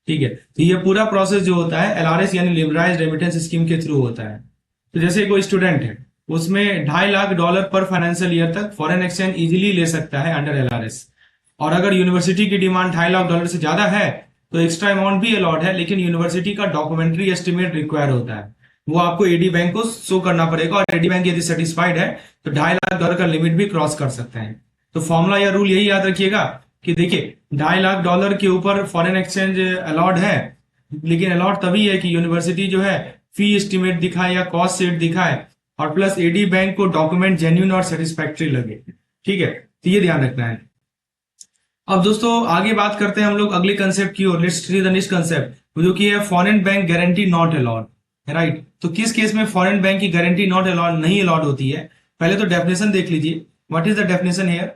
ठीक है, तो ये पूरा प्रोसेस जो होता है एलआरएस यानी लिबराइज्ड रेमिटेंस स्कीम के थ्रू होता है। तो जैसे कोई स्टूडेंट है, उसमें $2.5 लाख पर फाइनेंशियल ईयर तक फॉरेन एक्सचेंज इजीली ले सकता है अंडर एलआरएस। और अगर यूनिवर्सिटी की डिमांड $2.5 लाख से ज्यादा है तो एक्स्ट्रा अमाउंट भी अलॉट है, लेकिन यूनिवर्सिटी का डॉक्यूमेंट्री एस्टिमेट रिक्वायर होता है। वो आपको एडी बैंक को शो करना पड़ेगा, और एडी बैंक यदि सेटिस्फाइड है तो $2.5 लाख का लिमिट भी क्रॉस कर सकते हैं। तो फॉर्मूला या रूल यही याद रखिएगा कि देखिए $2.5 लाख के ऊपर फॉरेन एक्सचेंज अलॉट है, लेकिन अलॉट तभी है कि यूनिवर्सिटी जो है फी एस्टिमेट दिखाए या कॉस्ट शीट दिखाए, और प्लस एडी बैंक को डॉक्यूमेंट जेन्युइन और सेटिस्फैक्ट्री लगे। ठीक है, तो ये ध्यान रखना है। अब दोस्तों आगे बात करते हैं हम लोग अगले कंसेप्ट की ओर। Let's see the next concept जो कि है foreign bank guarantee not allowed. Right, तो किस केस में फॉरेन बैंक की गारंटी नॉट अलाउड नहीं अलाउड होती है, पहले तो डेफिनेशन देख लीजिए। What is the definition here.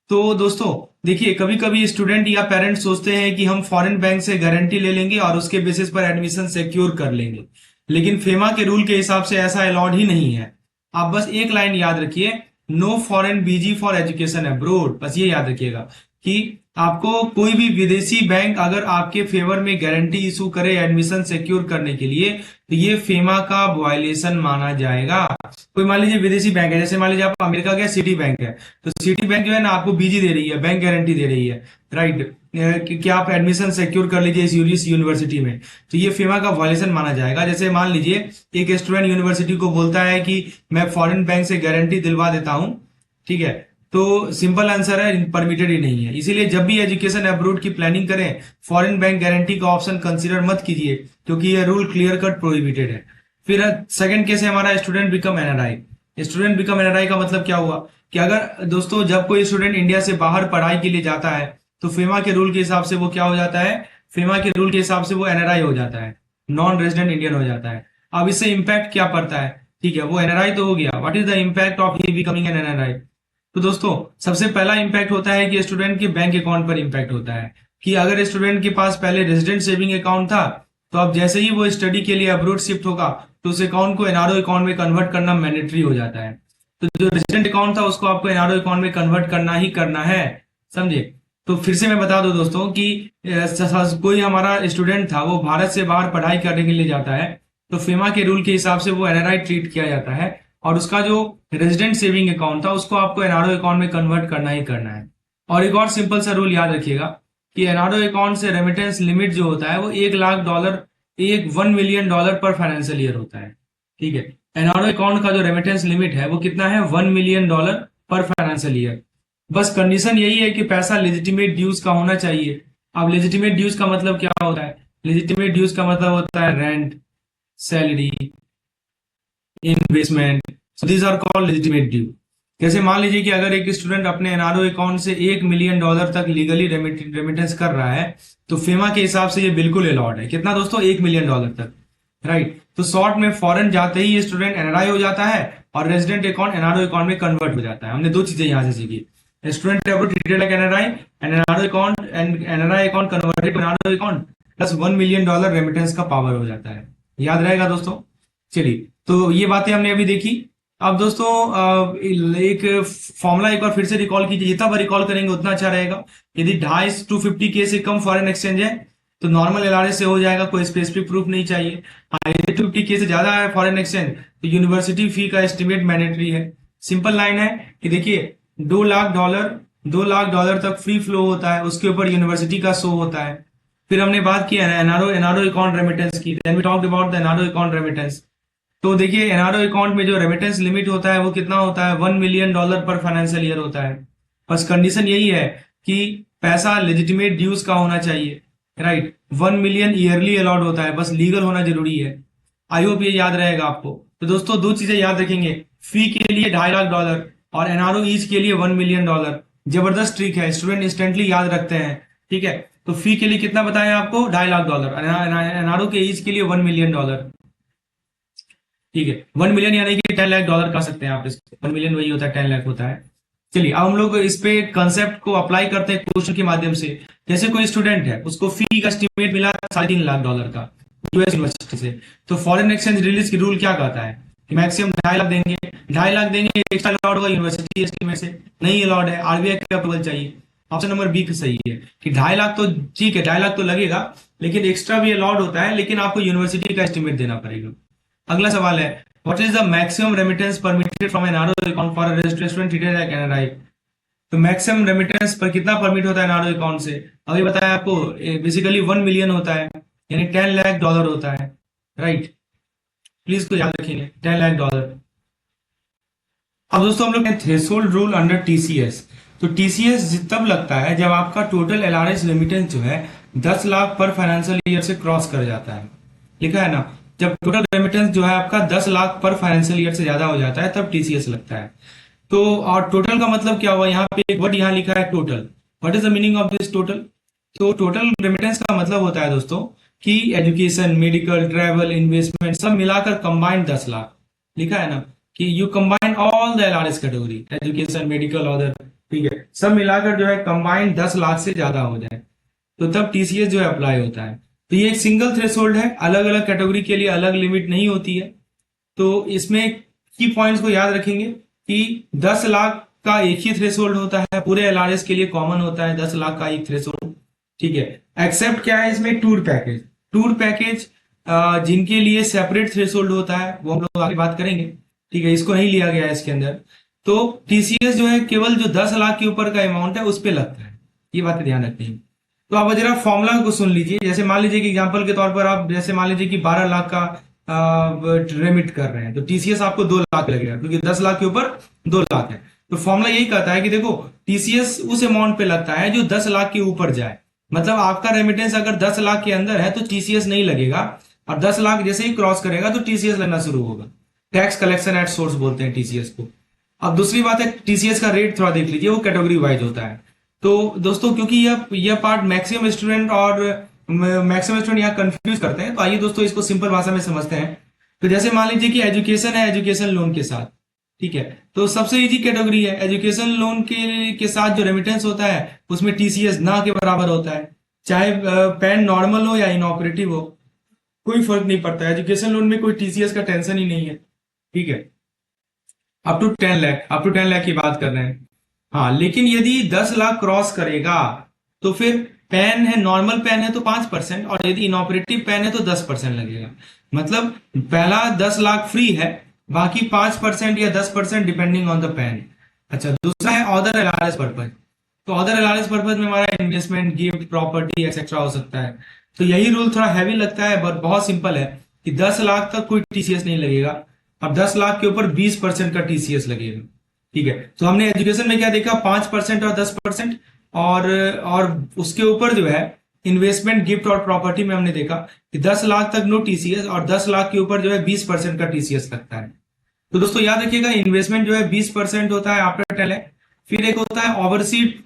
तो दोस्तों देखिए, कभी कभी स्टूडेंट या पेरेंट्स सोचते हैं कि हम फॉरेन बैंक से गारंटी ले लेंगे और उसके बेसिस पर एडमिशन सिक्योर कर लेंगे, लेकिन फेमा के रूल के हिसाब से ऐसा अलाउड ही नहीं है। आप बस एक लाइन याद रखिए, no foreign BG for education abroad. बस ये याद रखिएगा कि आपको कोई भी विदेशी बैंक अगर आपके फेवर में गारंटी इशू करे एडमिशन सिक्योर करने के लिए, तो ये फेमा का वायलेशन माना जाएगा। कोई मान लीजिए विदेशी बैंक है, जैसे मान लीजिए आप अमेरिका के सिटी बैंक है, तो सिटी बैंक जो है ना आपको बीजी दे रही है, बैंक गारंटी दे रही है। राइट, कि आप एडमिशन सिक्योर कर लीजिए इस यूनिवर्सिटी में, तो ये फेमा का वायलेशन माना जाएगा। जैसे मान लीजिए एक स्टूडेंट यूनिवर्सिटी को बोलता है कि मैं फॉरेन बैंक से गारंटी दिलवा देता हूं, ठीक है, तो सिंपल आंसर है परमिटेड ही नहीं है। इसीलिए जब भी एजुकेशन अब्रोड की प्लानिंग करें, फॉरेन बैंक गारंटी का ऑप्शन कंसीडर मत कीजिए, क्योंकि यह रूल क्लियर कट प्रोहिबिटेड है। फिर सेकंड केस है हमारा student become NRI. Student become NRI का मतलब क्या हुआ कि अगर दोस्तों जब कोई स्टूडेंट इंडिया से बाहर पढ़ाई के लिए जाता है तो फेमा के रूल के हिसाब से वो क्या हो जाता है, फेमा के रूल के हिसाब से वो एनआरआई हो जाता है, नॉन रेजिडेंट इंडियन हो जाता है। अब इससे इंपैक्ट क्या पड़ता है, ठीक है, वो एनआरआई तो हो गया। What is the impact of he becoming an NRI. तो दोस्तों सबसे पहला इंपैक्ट होता है कि स्टूडेंट के बैंक अकाउंट पर इंपैक्ट होता है, कि अगर स्टूडेंट के पास पहले रेजिडेंट सेविंग अकाउंट था, तो अब जैसे ही वो स्टडी के लिए अब्रोड शिफ्ट होगा तो उस अकाउंट को एनआरओ अकाउंट में कन्वर्ट करना मैंडेटरी हो जाता है। तो जो रेजिडेंट अकाउंट था उसको आपको एनआरओ अकाउंट में कन्वर्ट करना ही करना है, समझे। तो फिर से मैं बता दूं दोस्तों कि कोई हमारा स्टूडेंट था, वो भारत से बाहर पढ़ाई करने के लिए जाता है, तो फेमा के रूल के हिसाब से वो एनआरआई ट्रीट किया जाता है, और उसका जो रेजिडेंट सेविंग अकाउंट था उसको आपको एनआरओ अकाउंट में कन्वर्ट करना ही करना है। और एक और सिंपल सा रूल याद रखिएगा कि एनआरओ अकाउंट से रेमिटेंस लिमिट जो होता है वो $1 मिलियन पर फाइनेंशियल ईयर होता है। ठीक है, एनआरओ अकाउंट का जो रेमिटेंस लिमिट है वो कितना है, $1 मिलियन पर फाइनेंशियल ईयर। बस कंडीशन यही है कि पैसा लेजिटिमेट ड्यूज का होना चाहिए। अब लेजिटिमेट ड्यूज का मतलब क्या होता है, लेजिटिमेट ड्यूज का मतलब होता है rent, salary, investment, so these are called legitimate due. जैसे मान लीजिए कि अगर एक स्टूडेंट अपने एनआरओ अकाउंट से $1 मिलियन तक लीगली रेमिटेंस कर रहा है, तो फेमा के हिसाब से ये बिल्कुल अलाउड है। कितना दोस्तों, $1 मिलियन तक। राइट, तो शॉर्ट में फॉरेन जाते ही ये स्टूडेंट एनआरआई हो जाता है और रेजिडेंट अकाउंट एनआरओ अकाउंट में कन्वर्ट हो जाता है। हमने दो चीजें यहां से सीखी, student treated like NRI and NRO account and NRI account converted to NRO account, plus $1 million remittance का पावर हो जाता है। याद रहेगा दोस्तों। चलिए, तो ये बातें हमने अभी देखी। अब दोस्तों एक फॉर्मूला एक बार फिर से रिकॉल कीजिए, जितना बार रिकॉल करेंगे उतना अच्छा रहेगा। यदि 250K से कम फॉरेन एक्सचेंज है तो नॉर्मल एलआरएस से हो जाएगा, कोई स्पेसिफिक प्रूफ नहीं चाहिए। हाँ, 50K से ज्यादा है फॉरेन एक्सचेंज तो यूनिवर्सिटी फी का एस्टिमेट मैंडेटरी है। सिंपल लाइन है कि देखिए $2 लाख तक फ्री फ्लो होता है, उसके ऊपर यूनिवर्सिटी का शो होता है। फिर हमने बात की है एनआरओ एनआरओ अकाउंट रेमिटेंस की, then we talked about the NRO account remittance. तो देखिए एनआरओ अकाउंट में जो रेमिटेंस लिमिट होता है वो कितना होता है, $1 मिलियन पर फाइनेंशियल ईयर होता है। बस कंडीशन यही है कि पैसा लेजिटिमेट ड्यूज का होना चाहिए, राइट। 1 मिलियन ईयरली अलाउड होता है, बस लीगल होना जरूरी है। आई होप ये याद रहेगा आपको। तो दोस्तों दो चीजें याद रखेंगे, फी के लिए $2.5 लाख और एनआरओ ईच के लिए $1 मिलियन। जबरदस्त ट्रिक है, स्टूडेंट इंस्टेंटली याद रखते हैं, ठीक है। तो फी के लिए कितना बताया आपको, $2.5 लाख, एनआरओ के ईच के लिए $1 मिलियन, ठीक है। 1 मिलियन यानी कि $10 लाख कह सकते हैं आप इसको, 1 मिलियन वही होता है, 10 लाख होता है। चलिए अब हम लोग इस पे कंसेप्ट को अप्लाई करते हैं क्वेश्चन के माध्यम से। जैसे कोई स्टूडेंट है, उसको फी का एस्टिमेट मिला $3.5 लाख का यूएस यूनिवर्सिटी से, तो फॉरेन एक्सचेंज रिलीज की रूल क्या कहता है कि मैक्सिमम 2.5 लाख देंगे, 2.5 लाख देंगे, एक्स्ट्रा अलाउड होगा यूनिवर्सिटी एस्टिमेट से, नहीं अलाउड है, आरबीआई का अप्रूवल चाहिए। ऑप्शन नंबर बी सही है कि 2.5 लाख तो ठीक है, 2.5 लाख तो लगेगा, लेकिन एक्स्ट्रा भी अलाउड होता है, लेकिन आपको यूनिवर्सिटी का एस्टिमेट देना पड़ेगा। अगला सवाल है, what is the maximum remittance permitted from NRO account for a student treated as NRI. तो मैक्सिमम रेमिटेंस पर कितना परमिट होता है एनआरओ अकाउंट से, अभी बताया आपको, बेसिकली 1 मिलियन होता है, यानी $10 लाख होता है, राइट। प्लीज को याद रखेंगे, $10 लाख। अब दोस्तों हम लोग थ्रेशोल्ड रूल अंडर टीसीएस। तो टीसीएस तब लगता है जब आपका टोटल एलआरएस रेमिटेंस जो है 10 लाख पर फाइनेंशियल ईयर से क्रॉस कर जाता है, लिखा है ना। जब टोटल रेमिटेंस जो है आपका 10 लाख पर फाइनेंशियल ईयर से ज्यादा हो जाता है तब टीसीएस लगता है। तो और टोटल का मतलब क्या हुआ, यहाँ पे एक वर्ड यहाँ लिखा है total. What is the meaning of this total. तो टोटल रेमिटेंस का मतलब होता है दोस्तों कि एजुकेशन, मेडिकल, ट्रैवल, इन्वेस्टमेंट सब मिलाकर कंबाइंड 10 लाख, लिखा है ना कि you combine all the LRS category, education, medical, other, ठीक है, सब मिलाकर जो है कंबाइंड 10 लाख से ज्यादा हो जाए तो तब टीसीएस जो है अप्लाई होता है। तो ये एक सिंगल थ्रेशोल्ड है, अलग अलग कैटेगरी के लिए अलग लिमिट नहीं होती है। तो इसमें की पॉइंट्स को याद रखेंगे कि 10 लाख का एक ही थ्रेशोल्ड होता है, पूरे एलआरएस के लिए कॉमन होता है 10 लाख का एक थ्रेशोल्ड, ठीक है। एक्सेप्ट क्या है इसमें, टूर पैकेज। टूर पैकेज जिनके लिए सेपरेट थ्रेशोल्ड होता है वो हम लोग आगे बात करेंगे, ठीक है, इसको नहीं लिया गया है इसके अंदर। तो टीसीएस जो है केवल जो 10 लाख के ऊपर का अमाउंट है उस पर लगता है, ये बातें ध्यान रखनी है। तो आप जरा फॉर्मूला को सुन लीजिए। जैसे मान लीजिए कि एग्जांपल के तौर पर आप जैसे मान लीजिए कि 12 लाख का रेमिट कर रहे हैं, तो टीसीएस आपको 2 लाख लगेगा, क्योंकि 10 लाख के ऊपर 2 लाख है। तो फॉर्मूला यही कहता है कि देखो टीसीएस उस अमाउंट पे लगता है जो 10 लाख के ऊपर जाए। मतलब आपका रेमिटेंस अगर 10 लाख के अंदर है तो टीसीएस नहीं लगेगा, और 10 लाख जैसे ही क्रॉस करेगा तो टीसीएस लगना शुरू होगा। टैक्स कलेक्शन एट सोर्स बोलते हैं टीसीएस को। अब दूसरी बात है, टीसीएस का रेट थोड़ा देख लीजिए, वो कैटेगरी वाइज होता है। तो दोस्तों क्योंकि यह पार्ट मैक्सिमम स्टूडेंट यहाँ कंफ्यूज करते हैं, तो आइए दोस्तों इसको सिंपल भाषा में समझते हैं। तो जैसे मान लीजिए कि एजुकेशन है, एजुकेशन लोन के साथ, ठीक है, तो सबसे इजी कैटेगरी है। एजुकेशन लोन के साथ जो रेमिटेंस होता है उसमें टीसीएस ना के बराबर होता है, चाहे पैन नॉर्मल हो या इनऑपरेटिव हो, कोई फर्क नहीं पड़ता है। एजुकेशन लोन में कोई टीसीएस का टेंशन ही नहीं है, ठीक है। अप टू 10 लाख की बात कर रहे हैं। हाँ, लेकिन यदि 10 लाख क्रॉस करेगा तो फिर पैन है, नॉर्मल पैन है तो 5%, और यदि इनऑपरेटिव पैन है तो 10% लगेगा। मतलब पहला 10 लाख फ्री है, बाकी 5% या 10% डिपेंडिंग ऑन द पैन। अच्छा, दूसरा है अदर एलआरएस पर्पज। तो अदर एलआरएस पर्पज में हमारा इन्वेस्टमेंट, गिफ्ट, प्रॉपर्टी एक्सेट्रा हो सकता है। तो यही रूल थोड़ा हैवी लगता है, बट बहुत सिंपल है कि 10 लाख तक कोई टीसीएस नहीं लगेगा, और 10 लाख के ऊपर 20% का टीसीएस लगेगा, ठीक है। तो हमने एजुकेशन में क्या देखा, 5% और 10%, और उसके ऊपर जो है इन्वेस्टमेंट, गिफ्ट और प्रॉपर्टी में हमने देखा कि 10 लाख तक नो टीसीएस, और 10 लाख के ऊपर जो है 20% का टीसीएस लगता है। तो दोस्तों याद रखिएगा, इन्वेस्टमेंट जो है 20% होता है आफ्टर 10 लाख। फिर एक होता है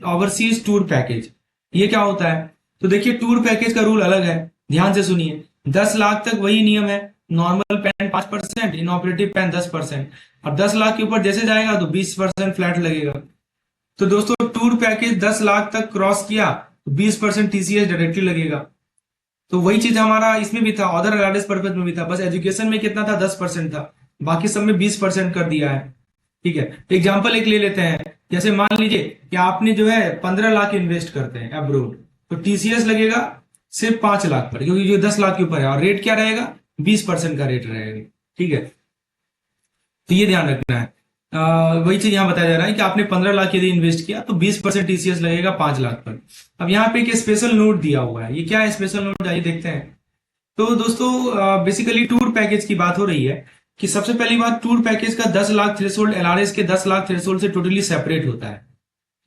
ओवरसीज टूर पैकेज। ये क्या होता है, तो देखिए टूर पैकेज का रूल अलग है, ध्यान से सुनिए। 10 लाख तक वही नियम है, नॉर्मल पैन 5%, इनऑपरेटिव पैन 10%, और 10 लाख के ऊपर जैसे जाएगा तो 20% फ्लैट लगेगा। तो दोस्तों टूर पैकेज 10 लाख तक क्रॉस किया तो 20% टीसीएस डायरेक्टली लगेगा। तो वही चीज हमारा इसमें भी था, अदर एलआरएस पर्पज में भी था, बस एजुकेशन में कितना था, 10% था, बाकी सब में 20% कर दिया है, ठीक है। एग्जाम्पल एक ले लेते हैं, जैसे मान लीजिए कि आपने जो है 15 लाख इन्वेस्ट करते हैं अब्रोड, तो टीसीएस लगेगा सिर्फ 5 लाख पर, क्योंकि जो 10 लाख के ऊपर है, और रेट क्या रहेगा, 20% का रेट रहेगा। ठीक है, तो ये ध्यान रखना है। वही चीज यहाँ बताया जा रहा है कि आपने 15 लाख यदि इन्वेस्ट किया तो 20% टीसीएस लगेगा 5 लाख पर। अब यहाँ पे एक स्पेशल नोट दिया हुआ है, ये क्या है स्पेशल नोट, आइए देखते हैं। तो दोस्तों बेसिकली टूर पैकेज की बात हो रही है कि सबसे पहली बात, टूर पैकेज का 10 लाख थ्रेशोल्ड एलआरएस के 10 लाख थ्रेशोल्ड से टोटली सेपरेट होता है।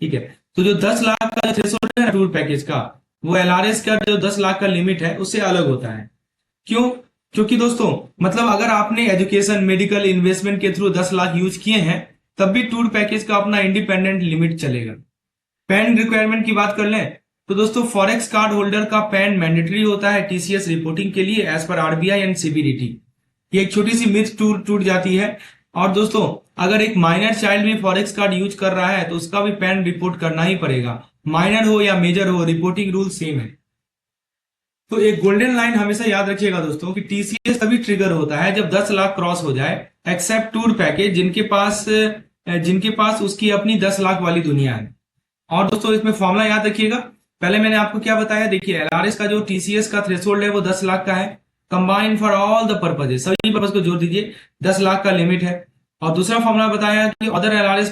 ठीक है, तो जो 10 लाख का थ्रेशोल्ड है टूर पैकेज का, वो एलआरएस का जो 10 लाख का लिमिट है उससे अलग होता है। क्यों? क्योंकि दोस्तों मतलब अगर आपने एजुकेशन, मेडिकल, इन्वेस्टमेंट के थ्रू 10 लाख यूज किए हैं, तब भी टूर पैकेज का अपना इंडिपेंडेंट लिमिट चलेगा। पैन रिक्वायरमेंट की बात कर लें तो दोस्तों फॉरेक्स कार्ड होल्डर का पैन मैंडेटरी होता है टीसीएस रिपोर्टिंग के लिए as per RBI and CBDT. ये एक छोटी सी मिथ टूट जाती है। और दोस्तों अगर एक माइनर चाइल्ड भी फॉरेक्स कार्ड यूज कर रहा है तो उसका भी पैन रिपोर्ट करना ही पड़ेगा, माइनर हो या मेजर हो, रिपोर्टिंग रूल सेम है। तो एक गोल्डन लाइन हमेशा याद रखिएगा दोस्तों कि टीसीएस तभी ट्रिगर होता है जब 10 लाख क्रॉस हो जाए, एक्सेप्ट टूर पैकेज जिनके पास उसकी अपनी 10 लाख वाली दुनिया है। और दोस्तों इसमें फॉर्मूला याद रखिएगा, पहले मैंने आपको क्या बताया, देखिए एलआरएस का जो टीसीएस का थ्रेशोल्ड है वो 10 लाख का है, combine for all the purposes, सभी पर्पज को जोड़ दीजिए, 10 लाख का लिमिट है। और दूसरा फॉर्मूला बताया कि अदर एलआरएस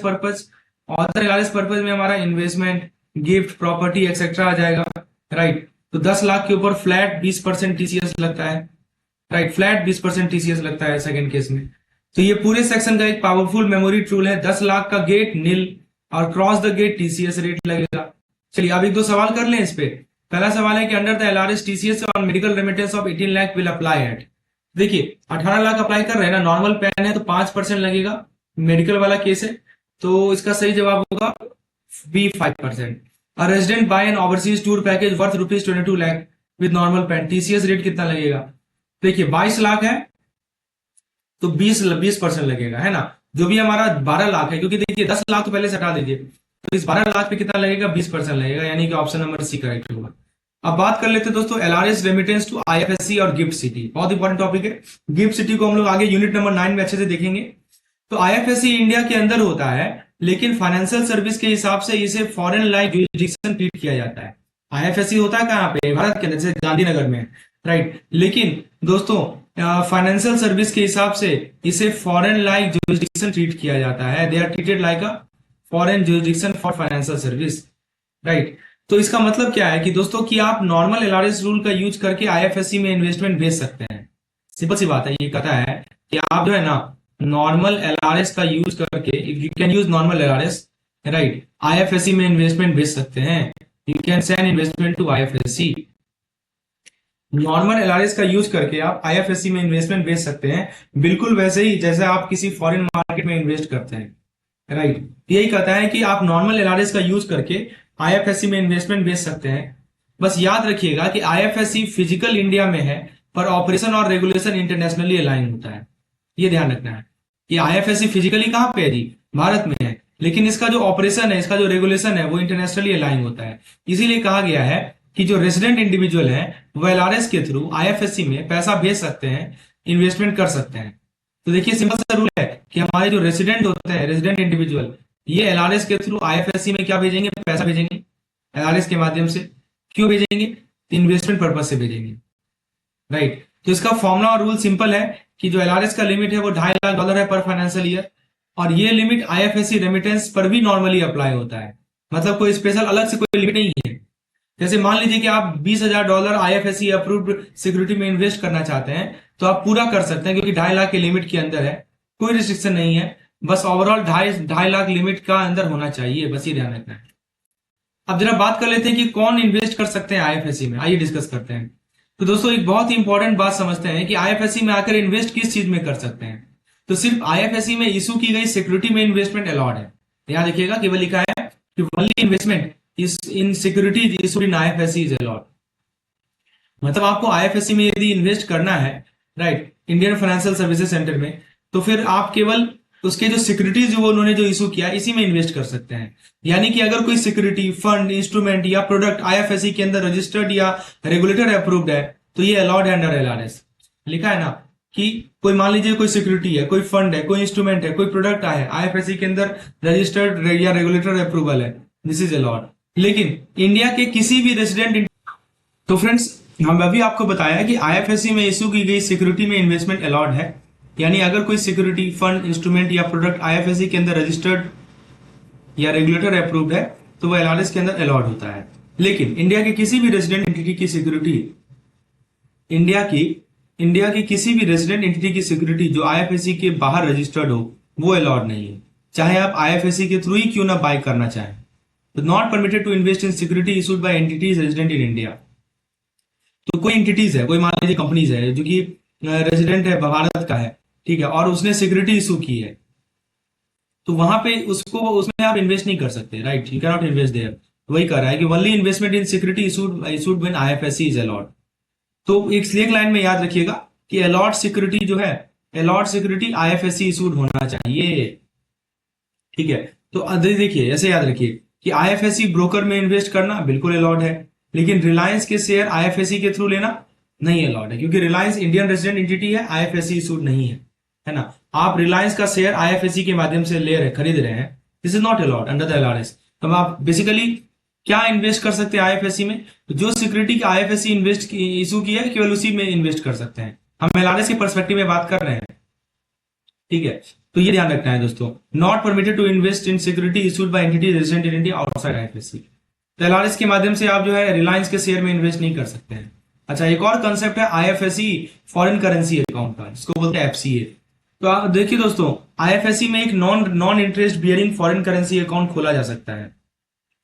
पर्पज में हमारा इन्वेस्टमेंट, गिफ्ट, प्रॉपर्टी एक्सेट्रा आ जाएगा। राइट, तो 10 लाख के ऊपर फ्लैट 20% टीसीएस लगता है। राइट, फ्लैट 20% टीसीएस लगता है सेकंड केस में। तो ये पूरे सेक्शन का एक पावरफुल मेमोरी टूल है। 10 लाख का गेट नील और cross the gate TCS rate लगेगा। चलिए अब एक दो सवाल कर लें इस पे। पहला सवाल है कि under the LRS TCS on medical remittance of 18 lakh will apply eight. देखिए 18 लाख अप्लाई कर रहे हैं ना, नॉर्मल पैन है तो 5% लगेगा, मेडिकल वाला केस है तो इसका सही जवाब होगा B 5%। A resident buy an overseas tour package worth ₹22 lakh with normal plan, TCS rate कितना लगेगा? देखिए 22 लाख है तो 20% लगेगा, है ना। जो भी हमारा 12 लाख है, क्योंकि देखिए 10 लाख तो पहले से हटा दीजिए, तो इस 12 लाख पे कितना लगेगा, 20% लगेगा, यानी कि ऑप्शन नंबर सी करेक्ट होगा। अब बात कर लेते हैं दोस्तों एलआरएस रेमिटेंस टू आईएफएससी और गिफ्ट सिटी, बहुत इंपॉर्टेंट टॉपिक है। गिफ्ट सिटी को हम लोग आगे यूनिट नंबर 9 में अच्छे से देखेंगे। तो आईएफएससी इंडिया के अंदर होता है, लेकिन फाइनेंशियल सर्विस के हिसाब से इसे फॉरेन लाइक जुरिडिक्शन ट्रीट किया जाता है। आईएफएससी होता है कहाँ पे, भारत के अंदर, जैसे गांधीनगर में, राइट। लेकिन दोस्तों फाइनेंशियल सर्विस के हिसाब से इसे फॉरेन लाइक जुरिडिक्शन ट्रीट किया जाता है। They are treated like a foreign jurisdiction for financial service, right. तो इसका मतलब क्या है कि दोस्तों कि आप नॉर्मल एलआरएस रूल का यूज करके आईएफएससी में इन्वेस्टमेंट भेज सकते हैं। सिंपल सी बात है, ये कहता है कि आप जो है ना नॉर्मल एलआरएस का यूज करके, you can use normal LRS, right, IFSC में इन्वेस्टमेंट भेज सकते हैं। You can send investment to IFSC. Normal LRS का यूज करके आप आईएफएससी में इन्वेस्टमेंट भेज सकते हैं, बिल्कुल वैसे ही जैसे आप किसी फॉरेन मार्केट में इन्वेस्ट करते हैं, राइट। यही कहता है कि आप नॉर्मल एलआरएस का यूज करके आईएफएससी में इन्वेस्टमेंट भेज सकते हैं। बस याद रखिएगा कि आईएफएससी फिजिकल इंडिया में है, पर ऑपरेशन और रेगुलेशन इंटरनेशनली अलाइन होता है। ये ध्यान रखना है कि आईएफएससी फिजिकली कहां पे है जी, भारत में है, लेकिन इसका जो ऑपरेशन है, इसका जो रेगुलेशन है वो इंटरनेशनली अलाइन होता है। इसीलिए कहा गया है कि जो रेजिडेंट इंडिविजुअल है वो एलआरएस के थ्रू आईएफएससी में पैसा भेज सकते हैं, इन्वेस्टमेंट कर सकते हैं। तो देखिए सिंपल सा रूल है कि हमारे जो रेजिडेंट होते हैं, रेजिडेंट इंडिविजुअल, ये एलआरएस के थ्रू आईएफएससी में क्या भेजेंगे, पैसा भेजेंगे एलआरएस के माध्यम से। क्यों भेजेंगे? इन्वेस्टमेंट पर्पज से भेजेंगे, राइट। तो इसका फॉर्मूला और रूल सिंपल है कि जो एलआरएस का लिमिट है वो $2.5 लाख है पर फाइनेंशियल ईयर, और ये लिमिट आईएफएससी रेमिटेंस पर भी नॉर्मली अप्लाई होता है। मतलब कोई स्पेशल अलग से कोई लिमिट नहीं है। जैसे मान लीजिए कि आप $20,000 आईएफएससी अप्रूव्ड सिक्योरिटी में इन्वेस्ट करना चाहते हैं तो आप पूरा कर सकते हैं, क्योंकि 2.5 लाख के लिमिट के अंदर है, कोई रिस्ट्रिक्शन नहीं है। बस ओवरऑल 2.5 लाख लिमिट का अंदर होना चाहिए, बस ये ध्यान रखना है। अब जरा बात कर लेते हैं कि कौन इन्वेस्ट कर सकते हैं आईएफएससी में, आइए डिस्कस करते हैं। तो दोस्तों एक बहुत ही इंपॉर्टेंट बात समझते हैं कि आईएफएससी में आकर इन्वेस्ट किस चीज में कर सकते हैं। तो सिर्फ आईएफएससी में इशू की गई सिक्योरिटी में इन्वेस्टमेंट अलाउड है। ध्यान रखिएगा, केवल लिखा है कि only investment is in securities issued in IFSC is allowed. मतलब आपको आईएफएससी में यदि इन्वेस्ट करना है, right, Indian financial services centre में, तो फिर आप केवल उसके जो सिक्योरिटीज वो उन्होंने जो इशू किया इसी में इन्वेस्ट कर सकते हैं। यानी कि अगर कोई सिक्योरिटी, फंड, इंस्ट्रूमेंट या प्रोडक्ट आईएफएससी के अंदर रजिस्टर्ड या रेगुलेटर अप्रूव्ड है तो ये अलाउड है अंडर एलआरएस। लिखा है ना कि कोई मान लीजिए कोई सिक्योरिटी है, कोई फंड है, कोई इंस्ट्रूमेंट है, कोई प्रोडक्ट है, आईएफएससी के अंदर रजिस्टर्ड या रेगुलेटर अप्रूवल है, दिस इज अलाउड। लेकिन इंडिया के किसी भी रेसिडेंट, तो फ्रेंड्स हम अभी आपको बताया कि आईएफएससी में इशू की गई सिक्योरिटी में इन्वेस्टमेंट अलाउड है, यानी अगर कोई सिक्योरिटी फंड इंस्ट्रूमेंट या प्रोडक्ट आईएफएससी के अंदर रजिस्टर्ड या रेगुलेटर अप्रूव्ड है तो वो एलआरएस के अंदर अलाउड होता है। लेकिन इंडिया के किसी भी रेजिडेंट एंटिटी की सिक्योरिटी, इंडिया की इंडिया की किसी भी रेजिडेंट एंटिटी की सिक्योरिटी जो आईएफएससी के बाहर रजिस्टर्ड हो वो अलाउड नहीं है, चाहे आप आईएफएससी के थ्रू ही क्यों ना बाय करना चाहें। तो not permitted to invest in security issued by entities resident in India. तो कोई एंटिटीज है, कोई मान लीजिए कंपनीज है जो कि रेजिडेंट है, भारत का है, ठीक है, और उसने सिक्योरिटी इशू की है, तो वहां पे उसको उसमें आप इन्वेस्ट नहीं कर सकते, right, you can not invest their. वही कह रहा है कि only investment in security issued when IFSC is allowed. तो एक लाइन में याद रखिएगा कि अलॉट सिक्योरिटी जो है, अलॉट सिक्योरिटी आईएफएससी इशूड होना चाहिए, ठीक है। तो देखिए ऐसे याद रखिए कि आईएफएससी ब्रोकर में इन्वेस्ट करना बिल्कुल अलाउड है, लेकिन रिलायंस के शेयर आईएफएससी के थ्रू लेना नहीं अलाउड है, क्योंकि रिलायंस इंडियन रेजिडेंट एंटिटी है, आईएफएससी इशूड नहीं है ना। आप रिलायंस का शेयर आईएफएससी के माध्यम से ले रहे खरीद रहे हैं, this is not allowed under the LRS. तो आप बेसिकली क्या इन्वेस्ट कर सकते हैं आईएफएससी में, तो जो सिक्योरिटी आईएफएससी इन्वेस्ट इशू की है केवल उसी में इन्वेस्ट कर सकते हैं। हम एलआरएस के पर्सपेक्टिव में बात कर रहे हैं, ठीक है। तो ये ध्यान रखना है दोस्तों, not permitted to invest in security issued by entity resident in India outside IFSC. तो एलआरएस के माध्यम से आप जो है रिलायंस के शेयर में इन्वेस्ट नहीं कर सकते हैं। अच्छा, एक और कंसेप्ट है आईएफएससी फॉरेन करेंसी अकाउंट का, इसको बोलते हैं एफसीए। तो आप देखिए दोस्तों, आईएफएससी में एक non interest bearing foreign currency account खोला जा सकता है,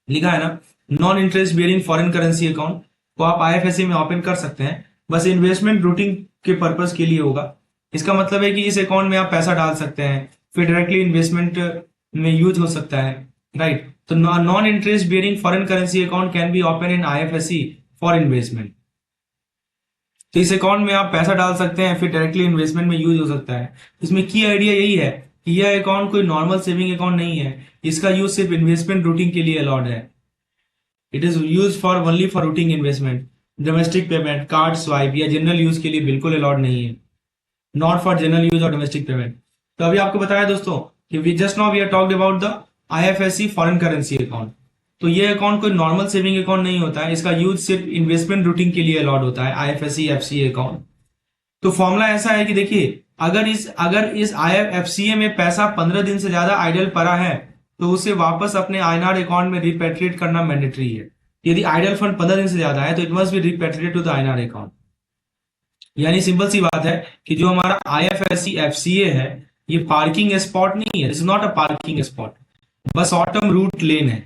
लिखा है ना, non interest bearing foreign currency account को आप आईएफएससी में ओपन कर सकते हैं, बस इन्वेस्टमेंट रूटिंग के पर्पज के लिए होगा। इसका मतलब है कि इस अकाउंट में आप पैसा डाल सकते हैं, फिर डायरेक्टली इन्वेस्टमेंट में यूज हो सकता है, राइट। तो non interest bearing foreign currency account can be open in IFSC for investment. तो इस अकाउंट में आप पैसा डाल सकते हैं, फिर डायरेक्टली इन्वेस्टमेंट में यूज हो सकता है। इसमें की आइडिया यही है कि यह अकाउंट कोई नॉर्मल सेविंग अकाउंट नहीं है, इसका यूज सिर्फ इन्वेस्टमेंट रूटिंग के लिए अलाउड है। It is use for only for routing investment, domestic payment, card swipe या जनरल यूज के लिए बिल्कुल अलाउड नहीं है, नॉट फॉर जनरल यूज और डोमेस्टिक पेमेंट। तो अभी आपको बताया दोस्तों कि we just now we are talked about the IFSC foreign currency account. तो ये अकाउंट कोई नॉर्मल सेविंग अकाउंट नहीं होता है, इसका यूज सिर्फ इन्वेस्टमेंट रूटिंग के लिए अलाउड होता है, आईएफएससी एफसीए अकाउंट। तो फॉर्मूला ऐसा है कि देखिए, अगर इस आईएफसीए में पैसा 15 दिन से ज्यादा आइडल पड़ा है तो उसे वापस अपने आईएनआर अकाउंट में रिपेट्रिएट करना मैंडेटरी है। यदि आइडल फंड 15 दिन से ज्यादा है तो it must be repatriate to the INR account. यानी सिंपल सी बात है कि जो हमारा आईएफएससी एफसीए है ये पार्किंग स्पॉट नहीं है, it's not a parking spot, बस शॉर्ट टर्म रूट लेन है।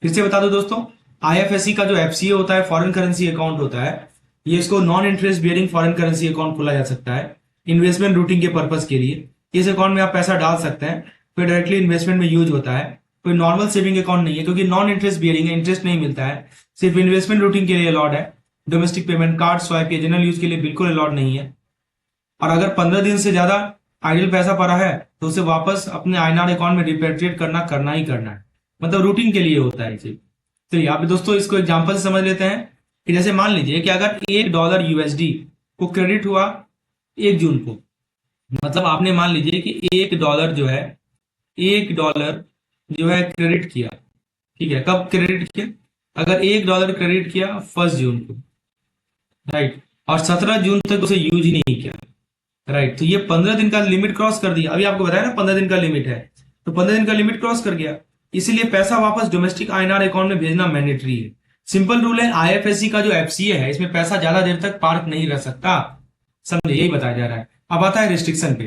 फिर से बता दो दोस्तों, आईएफएससी का जो एफसीए होता है, फॉरेन करेंसी अकाउंट होता है, ये इसको non interest bearing foreign currency account खोला जा सकता है इन्वेस्टमेंट रूटिंग के पर्पज के लिए। इस अकाउंट में आप पैसा डाल सकते हैं, फिर डायरेक्टली इन्वेस्टमेंट में यूज होता है, कोई नॉर्मल सेविंग अकाउंट नहीं है, क्योंकि नॉन इंटरेस्ट बियरिंग है, इंटरेस्ट नहीं मिलता है, सिर्फ इन्वेस्टमेंट रूटिंग के लिए अलाउड है, डोमेस्टिक पेमेंट, कार्ड स्वाइप या जनरल यूज के लिए बिल्कुल अलाउड नहीं है। और अगर 15 दिन से ज्यादा आइडल पैसा पड़ा है तो उसे वापस अपने आईएनआर अकाउंट में रिपेट्रिएट करना ही करना है, मतलब रूटीन के लिए होता है। तो यहाँ पे दोस्तों इसको एग्जांपल से समझ लेते हैं कि जैसे मान लीजिए कि अगर $1 यूएसडी को क्रेडिट हुआ 1 जून को, मतलब आपने मान लीजिए कि $1 जो है, $1 जो है क्रेडिट किया, ठीक है, कब क्रेडिट किया, अगर $1 क्रेडिट किया 1 जून को, राइट, और 17 जून तक उसे यूज ही नहीं किया, राइट, तो ये 15 दिन का लिमिट क्रॉस कर दिया। अभी आपको बताया ना 15 दिन का लिमिट है, तो 15 दिन का लिमिट क्रॉस कर गया, इसीलिए पैसा वापस डोमेस्टिक आईएनआर अकाउंट में भेजना मैंडेटरी है। सिंपल रूल है, आईएफएससी का जो एफसीए है इसमें पैसा ज्यादा देर तक पार्क नहीं रह सकता, समझे, यही बताया जा रहा है। अब आता है रिस्ट्रिक्शन पे।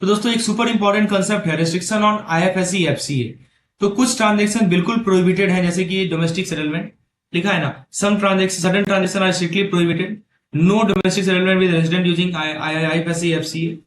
तो दोस्तों एक सुपर इंपॉर्टेंट कंसेप्ट है रिस्ट्रिक्शन ऑन आईएफएससी एफसीए। तो कुछ ट्रांजेक्शन बिल्कुल प्रोहिबिटेड है, जैसे कि डोमेस्टिक सेटलमेंट, लिखा है ना, some transaction, sudden transaction are strictly prohibited, no domestic settlement with resident using IFSC FCA.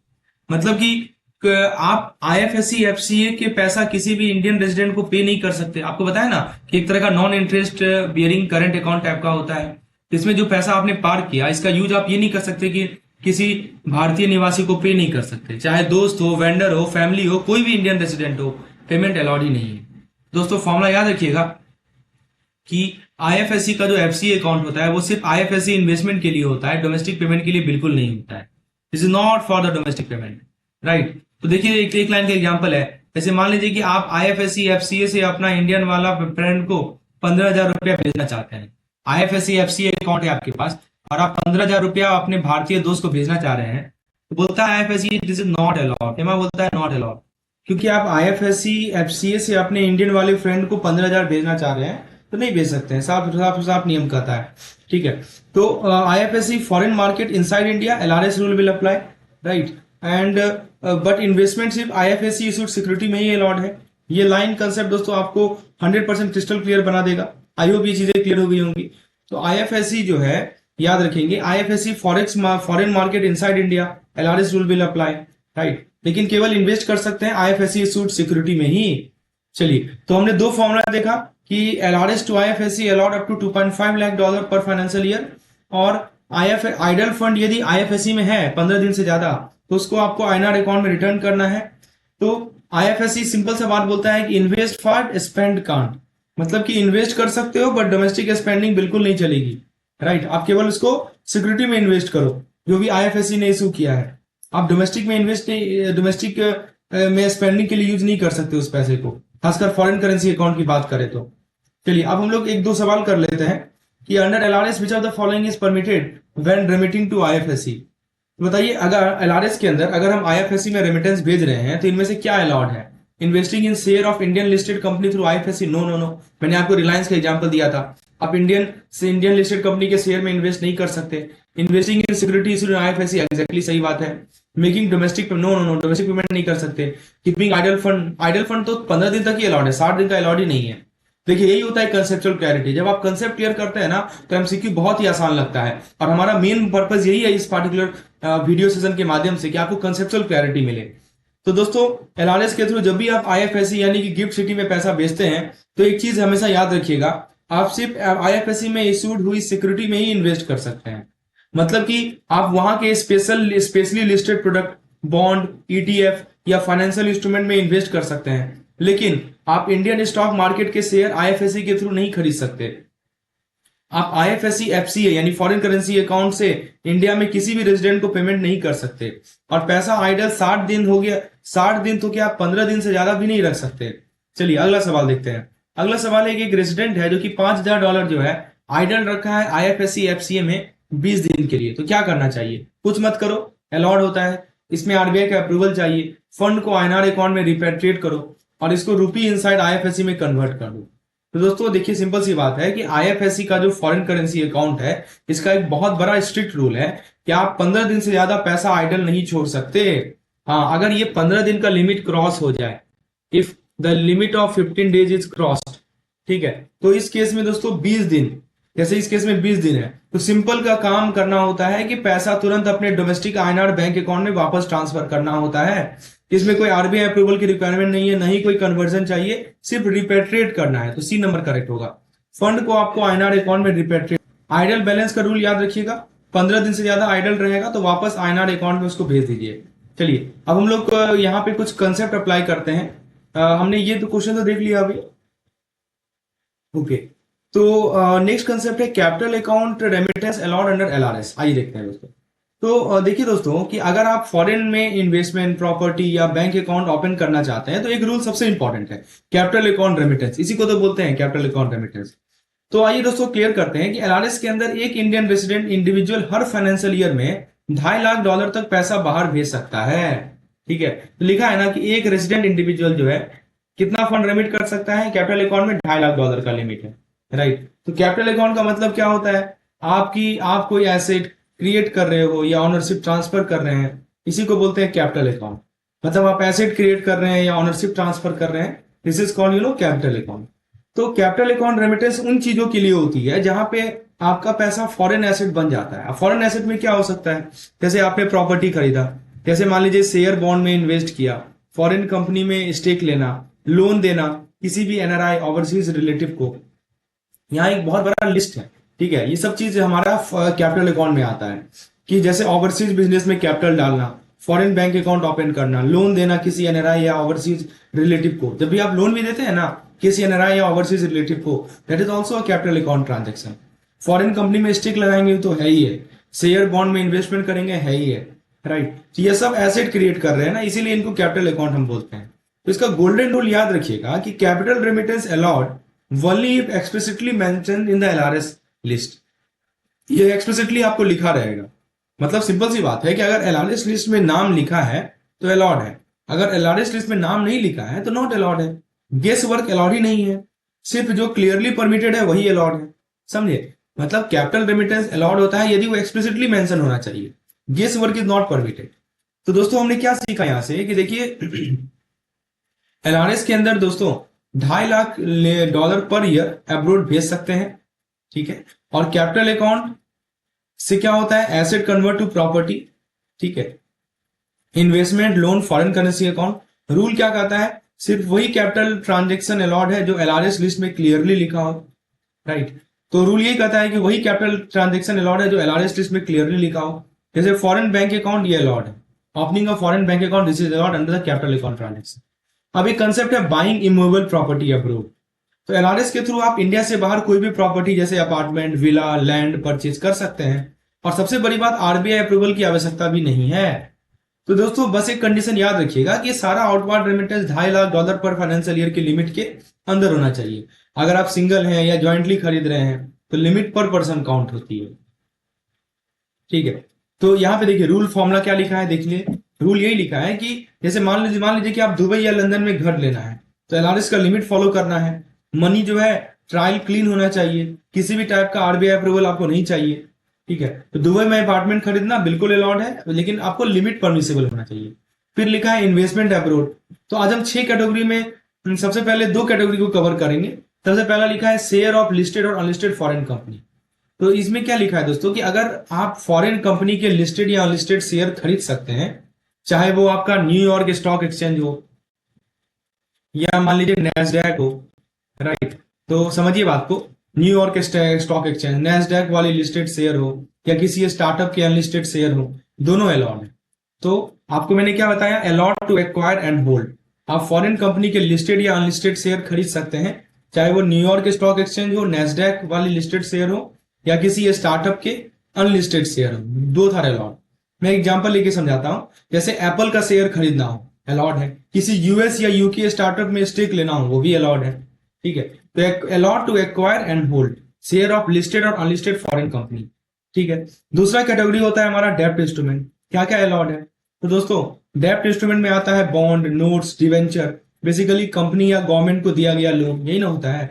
मतलब कि आप आईएफएससी एफसीए के पैसा किसी भी इंडियन रेजिडेंट को पे नहीं कर सकते। आपको बताया ना कि एक तरह का non interest bearing current account type का होता है, इसमें जो पैसा आपने पार्क किया इसका यूज आप ये नहीं कर सकते कि किसी भारतीय निवासी को पे नहीं कर सकते, चाहे दोस्त हो, वेंडर हो, फैमिली हो, कोई भी इंडियन रेजिडेंट हो, पेमेंट अलाउड ही नहीं है। दोस्तों फॉर्मूला याद रखिएगा कि आईएफएससी का जो एफसीए अकाउंट होता है वो सिर्फ आईएफएससी इन्वेस्टमेंट के लिए होता है, डोमेस्टिक पेमेंट के लिए बिल्कुल नहीं होता है, this is not for the domestic payment, right. तो देखिए एक लाइन का एग्जांपल है, जैसे मान लीजिए कि आप आईएफएससी एफसीए से अपना इंडियन वाला फ्रेंड को 15,000 रुपया भेजना चाहते हैं, आईएफएससी एफसीए अकाउंट है आपके पास, और आप 15,000 रुपया अपने भारतीय दोस्त को भेजना चाह रहे हैं, तो बोलता है IFSC this is not allowed. एमा बोलता है नॉट अलाउड, क्योंकि आप आईएफएससी एफसीए से अपने इंडियन वाले फ्रेंड को 15,000 भेजना चाह रहे हैं तो नहीं भेज सकते हैं, साफ साफ साफ नियम कहता है। ठीक है, तो IFSC foreign market inside India, LRS rule will apply, right. And but investment सिर्फ आईएफएससी इशूड सिक्योरिटी में ही अलाउड है। ये लाइन कंसेप्ट दोस्तों आपको 100% क्रिस्टल क्लियर बना देगा। आई होप ये चीजें क्लियर हो गई होंगी। तो आईएफएससी जो है, याद रखेंगे, IFSC foreign market inside India, LRS rule will apply, right. लेकिन केवल इन्वेस्ट कर सकते हैं आईएफएससी इशूड सिक्योरिटी में ही। चलिए, तो हमने दो फॉर्मूला देखा कि LRS to IFSC allowed up to $2.5 lakh per financial year, और आइडल फंड यदि आईएफएससी में है 15 दिन से ज्यादा तो उसको आपको आईएनआर अकाउंट में रिटर्न करना है। तो आईएफएससी सिंपल सा बात बोलता है कि इन्वेस्ट फॉर स्पेंड कांट, मतलब कि इन्वेस्ट कर सकते हो बट डोमेस्टिक स्पेंडिंग बिल्कुल नहीं चलेगी, राइट। आप केवल उसको सिक्योरिटी में इन्वेस्ट करो, जो भी आईएफएससी ने इशू किया है। आप डोमेस्टिक में इन्वेस्ट नहीं, डोमेस्टिक में स्पेंडिंग के लिए यूज नहीं कर सकते उस पैसे को, खासकर फॉरेन करेंसी अकाउंट की बात करें तो। चलिए, अब हम लोग एक दो सवाल कर लेते हैं कि under LRS which of the following is permitted when remitting to IFSC. बताइए, अगर एलआरएस के अंदर अगर हम आईएफएससी में रेमिटेंस भेज रहे हैं तो इनमें से क्या अलाउड है? Investing in share of Indian listed company through IFSC, no no no. मैंने आपको रिलायंस का एग्जांपल दिया था, आप इंडियन लिस्टेड कंपनी के शेयर में इन्वेस्ट नहीं कर सकते। Investing in security issued IFSC, exactly सही बात है। Making domestic, no no no, domestic payment नहीं कर सकते। कीपिंग आइडल फंड तो 15 दिन तक ही अलाउड है, 60 दिन का अलाउड ही नहीं है। देखिए, यही होता है कंसेप्चुअल क्लैरिटी। जब आप कंसेप्ट क्लियर करते हैं ना तो एमसीक्यू बहुत ही आसान लगता है, और हमारा मेन पर्पस यही है इस पार्टिकुलर वीडियो सेशन के माध्यम से कि आपको कंसेप्चुअल क्लैरिटी मिले। तो दोस्तों, एलआरएस के थ्रू जब भी आप आईएफएससी यानी कि गिफ्ट सिटी में पैसा भेजते हैं तो एक चीज हमेशा याद रखिएगा, आप सिर्फ आईएफएससी में इशूड हुई सिक्योरिटी में ही इन्वेस्ट कर सकते हैं। मतलब कि आप वहां के specially listed product, bond, ETF या फाइनेंशियल इंस्ट्रूमेंट में इन्वेस्ट कर सकते हैं, लेकिन आप इंडियन स्टॉक मार्केट के शेयर आईएफएससी के थ्रू नहीं खरीद सकते। आप आईएफएससी एफसीए यानी फॉरेन करेंसी अकाउंट से इंडिया में किसी भी रेजिडेंट को पेमेंट नहीं कर सकते, और पैसा आइडल 60 दिन हो गया, 60 दिन तो क्या, 15 दिन से ज्यादा भी नहीं रख सकते। चलिए, अगला सवाल देखते हैं। अगला सवाल है कि एक रेजिडेंट है जो कि $5,000 जो है आइडल रखा है आईएफएससी एफसीए में 20 दिन के लिए, तो क्या करना चाहिए? कुछ मत करो, अलाउड होता है। इसमें आरबीआई का अप्रूवल चाहिए। फंड को आईएनआर अकाउंट में रिपेट्रिएट करो और इसको रूपी इनसाइड आईएफएससी में कन्वर्ट कर दो। तो दोस्तों देखिए, सिंपल सी बात है कि आईएफएससी का जो फॉरेन करेंसी अकाउंट है, इसका एक बहुत बड़ा स्ट्रिक्ट रूल है कि आप 15 दिन से ज्यादा पैसा आइडल नहीं छोड़ सकते। हाँ, अगर ये 15 दिन का लिमिट क्रॉस हो जाए, if the limit of 15 days is crossed, ठीक है, तो इस केस में दोस्तों 20 दिन, जैसे इस केस में 20 दिन है, तो सिंपल का काम करना होता है कि पैसा तुरंत अपने डोमेस्टिक आईएनआर बैंक अकाउंट में वापस ट्रांसफर करना होता है। इसमें कोई आरबीआई अप्रूवल की रिक्वायरमेंट नहीं है, नहीं कोई कन्वर्जन चाहिए, सिर्फ रिपेट्रिएट करना है। तो सी नंबर करेक्ट होगा। फंड को आपको आईएनआर अकाउंट में रिपेट्रिएट। आइडल बैलेंस का रूल याद रखिएगा, 15 दिन से ज्यादा आइडल रहेगा तो वापस आईएनआर अकाउंट में उसको भेज दीजिए। चलिए, अब हम लोग यहाँ पे कुछ कंसेप्ट अप्लाई करते हैं। हमने ये तो क्वेश्चन तो देख लिया अभी, ओके। तो नेक्स्ट कंसेप्ट है capital account remittance allowed under LRS. आइए देखते हैं दोस्तों। तो देखिए दोस्तों कि अगर आप फॉरेन में इन्वेस्टमेंट, प्रॉपर्टी या बैंक अकाउंट ओपन करना चाहते हैं तो एक रूल सबसे इंपॉर्टेंट है, कैपिटल अकाउंट रेमिटेंस। इसी को तो बोलते हैं कैपिटल अकाउंट रेमिटेंस। तो आइए दोस्तों क्लियर करते हैं कि एलआरएस के अंदर एक इंडियन रेसिडेंट इंडिविजुअल हर फाइनेंशियल ईयर में $2.5 लाख तक पैसा बाहर भेज सकता है। ठीक है, तो लिखा है ना कि एक रेसिडेंट इंडिविजुअल जो है कितना फंड रेमिट कर सकता है? कैपिटल अकाउंट में $2.5 लाख का लिमिट है, राइट। तो कैपिटल अकाउंट का मतलब क्या होता है? आप कोई एसेट क्रिएट कर रहे हो या ऑनरशिप ट्रांसफर कर रहे हैं, इसी को बोलते हैं कैपिटल अकाउंट। मतलब आप एसेट क्रिएट कर रहे हैं या ऑनरशिप ट्रांसफर कर रहे हैं, this is called capital account. तो कैपिटल अकाउंट रेमिटेंस उन चीजों के लिए होती है जहां पे आपका पैसा फॉरेन एसेट बन जाता है। फॉरेन एसेट में क्या हो सकता है? जैसे आपने प्रॉपर्टी खरीदा, जैसे मान लीजिए शेयर बॉन्ड में इन्वेस्ट किया, फॉरेन कंपनी में स्टेक लेना, लोन देना किसी भी एनआरआई ओवरसीज रिलेटिव को। यहाँ एक बहुत बड़ा लिस्ट है, ठीक है। ये सब चीज हमारा कैपिटल अकाउंट में आता है कि जैसे ओवरसीज बिजनेस में कैपिटल डालना, फॉरेन बैंक अकाउंट ओपन करना, लोन देना किसी एनआरआई या ओवरसीज रिलेटिव को। जब भी आप लोन भी देते हैं ना किसी एनआरआई या ओवरसीज रिलेटिव को, that is also a capital account transaction. Foreign company में स्टेक लगाएंगे तो है ही है, शेयर बॉन्ड में इन्वेस्टमेंट करेंगे है ही है, राइट। तो ये सब एसेट क्रिएट कर रहे हैं ना, इसीलिए इनको कैपिटल अकाउंट हम बोलते हैं। तो इसका गोल्डन रूल याद रखिएगा कि capital remittance allowed only if explicitly mentioned in the LRS list। ये एक्सप्लिसिटली आपको लिखा रहेगा। मतलब सिंपल सी बात है कि अगर एलआरएस लिस्ट में नाम लिखा है तो अलाउड है, अगर एलआरएस लिस्ट में नाम नहीं लिखा है तो नॉट अलाउड है। गेस वर्क अलाउड ही नहीं है, सिर्फ जो क्लियरली परमिटेड है वही अलाउड है। समझे? मतलब कैपिटल रेमिटेंस अलाउड होता है यदि वो एक्सप्लिसिटली मेंशन होना चाहिए, guess work is not permitted. तो दोस्तों हमने क्या सीखा यहां से कि देखिए एलआरएस के अंदर दोस्तों $2.5 लाख पर ईयर अब्रोड भेज सकते हैं, ठीक है। और कैपिटल अकाउंट से क्या होता है, एसेट कन्वर्ट टू प्रॉपर्टी, ठीक है। Investment loan foreign currency account, rule क्या कहता है, सिर्फ वही कैपिटल ट्रांजेक्शन अलाउड है जो एलआरएस लिस्ट में क्लियरली लिखा हो, राइट। तो रूल यही कहता है कि वही कैपिटल ट्रांजेक्शन अलाउड है जो एलआरएस लिस्ट में क्लियरली लिखा हो। जैसे फॉरेन बैंक अकाउंट ये अलाउड है, opening of foreign bank account this is allowed under the capital account transaction. अब एक कंसेप्ट है बाइंग इमूवेबल प्रॉपर्टी अब्रोड। तो एलआरएस के थ्रू आप इंडिया से बाहर कोई भी प्रॉपर्टी जैसे अपार्टमेंट, विला, लैंड परचेज कर सकते हैं, और सबसे बड़ी बात आरबीआई अप्रूवल की आवश्यकता भी नहीं है। तो दोस्तों बस एक कंडीशन याद रखिएगा कि सारा outward remittance $2.5 lakh per financial year की लिमिट के अंदर होना चाहिए। अगर आप सिंगल हैं या ज्वाइंटली खरीद रहे हैं तो लिमिट पर पर्सन काउंट होती है, ठीक है। तो यहाँ पे देखिए रूल फॉर्मूला क्या लिखा है, देखिए रूल यही लिखा है कि जैसे मान लीजिए कि आप दुबई या लंदन में घर लेना है तो एलआरएस का लिमिट फॉलो करना है। मनी जो है ट्रायल क्लीन होना चाहिए, किसी भी टाइप का आरबीआई अप्रूवल आपको नहीं चाहिए, ठीक है। तो दुबई में अपार्टमेंट खरीदना बिल्कुल अलाउड है, लेकिन आपको लिमिट परमिसिबल होना चाहिए। फिर लिखा है इन्वेस्टमेंट अब्रोड। तो आज हम 6 कैटेगरी में सबसे पहले 2 कैटेगरी को कवर करेंगे। सबसे पहला लिखा है शेयर ऑफ लिस्टेड और अनलिस्टेड फॉरेन कंपनी। तो इसमें क्या लिखा है दोस्तों कि अगर आप फॉरेन कंपनी के लिस्टेड या अनलिस्टेड शेयर खरीद सकते हैं, चाहे वो आपका न्यूयॉर्क स्टॉक एक्सचेंज हो या मान लीजिए नैस्डैक हो, राइट। तो समझिए बात को, न्यूयॉर्क स्टॉक एक्सचेंज, नैस्डैक वाली लिस्टेड शेयर हो या किसी स्टार्टअप के अनलिस्टेड शेयर हो, दोनों अलाउड है। तो आपको मैंने क्या बताया, allowed to acquire and hold. आप फॉरेन कंपनी के लिस्टेड या अनलिस्टेड शेयर खरीद सकते हैं, चाहे वो न्यूयॉर्क स्टॉक एक्सचेंज हो, नैस्डैक वाली लिस्टेड शेयर हो या किसी स्टार्टअप के अनलिस्टेड शेयर हो, दो थार अलाउड। मैं एग्जांपल लेके समझाता हूं, जैसे एप्पल का शेयर खरीदना हो अलाउड है, किसी यूएस या यूके स्टार्टअप में स्टेक लेना हो वो भी अलाउड है, ठीक है। तो allowed to acquire and hold share of listed और अनलिस्टेड फॉरेन कंपनी, ठीक है। दूसरा कैटेगरी होता है हमारा डेब्ट इंस्ट्रूमेंट। क्या क्या अलाउड है, तो दोस्तों डेब्ट इंस्ट्रूमेंट में आता है bond, notes, debenture, basically company या गवर्नमेंट को दिया गया लोन, यही ना होता है।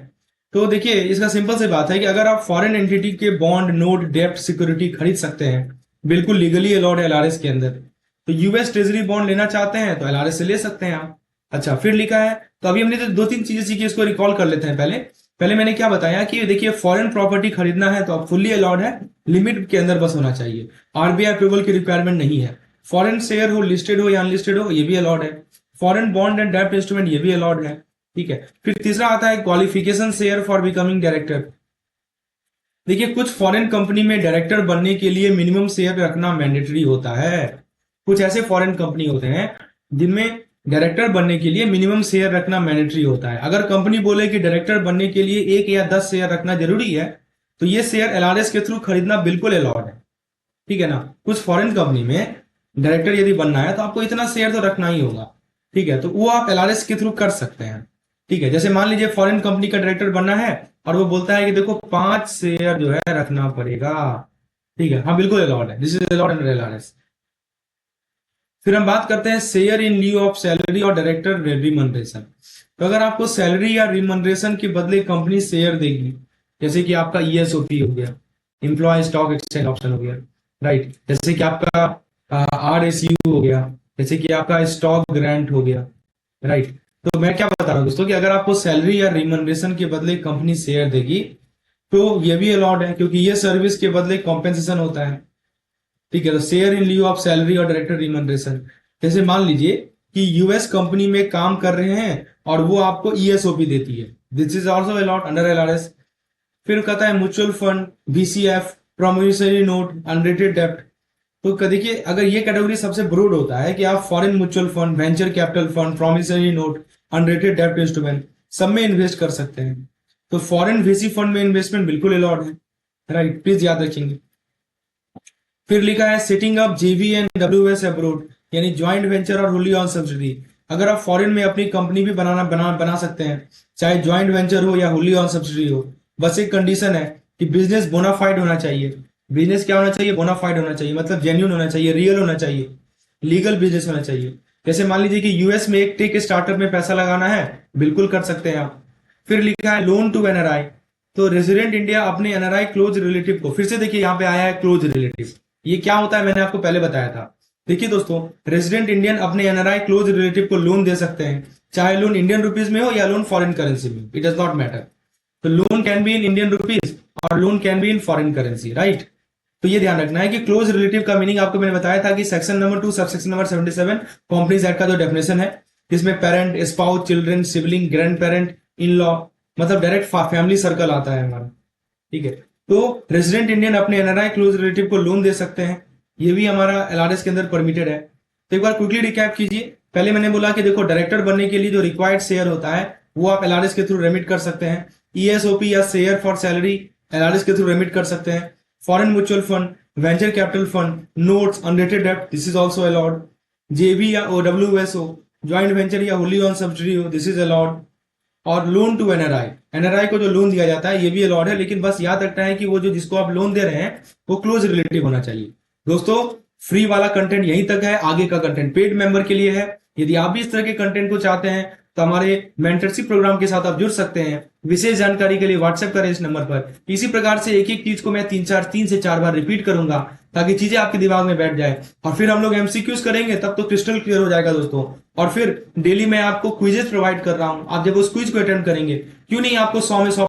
तो देखिए इसका सिंपल सी बात है कि अगर आप फॉरेन एंटिटी के बॉन्ड, नोट, डेब्ट सिक्योरिटी खरीद सकते हैं, बिल्कुल लीगली अलाउड है एलआरएस के अंदर। तो यूएस ट्रेजरी बॉन्ड लेना चाहते हैं तो एलआरएस से ले सकते हैं आप। अच्छा फिर लिखा है, तो अभी हमने तो 2-3 चीजें सीखी, इसको रिकॉल कर लेते हैं। पहले पहले मैंने क्या बताया कि देखिए फॉरेन प्रॉपर्टी खरीदना है तो आप फुल्ली अलाउड है, लिमिट के अंदर बस होना चाहिए, आरबीआई अप्रूवल की रिक्वायरमेंट नहीं है। फॉरेन शेयर हो, लिस्टेड हो या अनलिस्टेड हो, ये भी अलाउड है। फॉरेन बॉन्ड एंड डेब्ट इंस्ट्रूमेंट ये भी अलाउड है, ठीक है। फिर तीसरा आता है qualification share for becoming director. देखिए कुछ फॉरेन कंपनी में डायरेक्टर बनने के लिए मिनिमम शेयर रखना मैंडेटरी होता है। कुछ ऐसे फॉरेन कंपनी होते हैं जिनमें डायरेक्टर बनने के लिए मिनिमम शेयर रखना मैंडेटरी होता है। अगर कंपनी बोले कि डायरेक्टर बनने के लिए 1 या 10 शेयर रखना जरूरी है तो ये शेयर एलआरएस के थ्रू खरीदना बिल्कुल अलाउड है, ठीक है ना। कुछ फॉरेन कंपनी में डायरेक्टर यदि बनना है तो आपको इतना शेयर तो रखना ही होगा, ठीक है। तो वो आप एलआरएस के थ्रू कर सकते हैं, ठीक है। जैसे मान लीजिए फॉरेन कंपनी का डायरेक्टर बनना है और वो बोलता है कि देखो 5 शेयर जो है रखना पड़ेगा, ठीक है। हाँ बिल्कुल अलाउड है, this is allowed under LRS. फिर हम बात करते हैं share in lieu of salary और डायरेक्टर रिमनरेशन। तो अगर आपको सैलरी या रिमनरेशन के बदले कंपनी शेयर देगी, जैसे कि आपका ईएसओपी हो गया, एम्प्लॉय स्टॉक एक्सचेंज ऑप्शन हो गया, राइट, जैसे कि आपका आरएसयू हो गया, जैसे कि आपका स्टॉक ग्रांट हो गया, राइट। तो मैं क्या बता रहा हूं दोस्तों कि अगर आपको सैलरी या रिमनरेशन के बदले कंपनी शेयर देगी तो ये भी अलाउड है, क्योंकि ये सर्विस के बदले कॉम्पेंसेशन होता है, ठीक है। तो share in lieu of salary और डायरेक्टर रिमनरेशन, जैसे मान लीजिए कि यूएस कंपनी में काम कर रहे हैं और वो आपको ईएसओपी देती है, this is also allowed under LRS. फिर कहता है mutual fund, BCF, promissory note, unrated डेप्ट। तो देखिए अगर ये कैटेगरी सबसे ब्रॉड होता है कि आप foreign mutual fund, venture capital fund, promissory note, unrated डेप्ट इंस्ट्रूमेंट सब में इन्वेस्ट कर सकते हैं। तो फॉरेन वीसी फंड में इन्वेस्टमेंट बिल्कुल अलाउड है, राइट, प्लीज याद रखेंगे। फिर लिखा है setting up JV and WS abroad, यानी ज्वाइंट वेंचर और होली ऑन सब्सिडी। अगर आप फॉरेन में अपनी कंपनी भी बना सकते हैं, चाहे ज्वाइंट वेंचर हो या होली ऑन सब्सिडी हो। बस एक कंडीशन है कि बिजनेस बोनाफाइड होना चाहिए, बिजनेस क्या होना चाहिए? बोनाफाइड होना चाहिए, मतलब जेन्युइन होना चाहिए, रियल होना चाहिए, लीगल बिजनेस होना चाहिए। जैसे मान लीजिए कि यूएस में एक टेक स्टार्टअप में पैसा लगाना है, बिल्कुल कर सकते हैं आप। फिर लिखा है लोन टू एनआरआई, तो रेजिडेंट इंडिया अपने एनआरआई क्लोज रिलेटिव को, फिर से देखिए यहाँ पे आया है क्लोज रिलेटिव। ये क्या होता है मैंने आपको पहले बताया था। देखिए दोस्तों, रेजिडेंट इंडियन अपने एनआरआई क्लोज रिलेटिव को लोन दे सकते हैं, चाहे लोन इंडियन रुपीज में हो या लोन फॉरेन करेंसी में, इट डज नॉट मैटर। तो loan can be in Indian rupees और loan can be in foreign currency, right. तो ये ध्यान रखना है कि क्लोज रिलेटिव का मीनिंग आपको मैंने बताया था कि section number 2 subsection number 77 companies act का जो डेफिनेशन है, जिसमें parent, spouse, children, sibling, grand parent, in law, मतलब डायरेक्ट फैमिली सर्कल आता है हमारा, ठीक है। तो रेजिडेंट इंडियन अपने एनआरआई क्लोज रिलेटिव को लोन दे सकते हैं, ये भी हमारा एलआरएस के अंदर परमिटेड है। तो एक बार क्विकली रिकैप कीजिए। पहले मैंने बोला कि देखो, डायरेक्टर बनने के लिए जो रिक्वायर्ड शेयर होता है वो आप एलआरएस के थ्रू रेमिट कर सकते हैं। ईएसओपी या शेयर फॉर सैलरी एलआरएस के थ्रू रेमिट कर सकते हैं। Foreign mutual fund, venture capital fund, notes, unrated डेब्ट, दिस इज ऑल्सो अलाउड। जेबी या ओडब्ल्यूएसओ, ज्वाइंट वेंचर या होली ऑन सब्सिडी हो, दिस इज अलाउड। और लोन टू एनआरआई, एनआरआई को जो लोन दिया जाता है ये भी अलाउड है, लेकिन बस याद रखना है कि वो जो जिसको आप लोन दे रहे हैं वो क्लोज रिलेटिव होना चाहिए। दोस्तों, फ्री वाला कंटेंट यहीं तक है, आगे का कंटेंट पेड मेंबर के लिए है। यदि आप भी इस तरह के कंटेंट को चाहते हैं तो हमारे मेंटरशिप प्रोग्राम के साथ आप जुड़ सकते हैं। विशेष जानकारी के लिए व्हाट्सएप करें इस नंबर पर। इसी प्रकार से एक एक चीज को मैं 3 से 4 बार रिपीट करूंगा ताकि चीजें आपके दिमाग में बैठ जाए, और फिर हम लोग एमसीक्यूज करेंगे, तब तो क्रिस्टल क्लियर हो जाएगा दोस्तों। और फिर डेली मैं आपको क्विजेस प्रोवाइड कर रहा हूं, आप जब उस क्विज को अटेम्प्ट करेंगे, क्यों नहीं आपको 100 में 100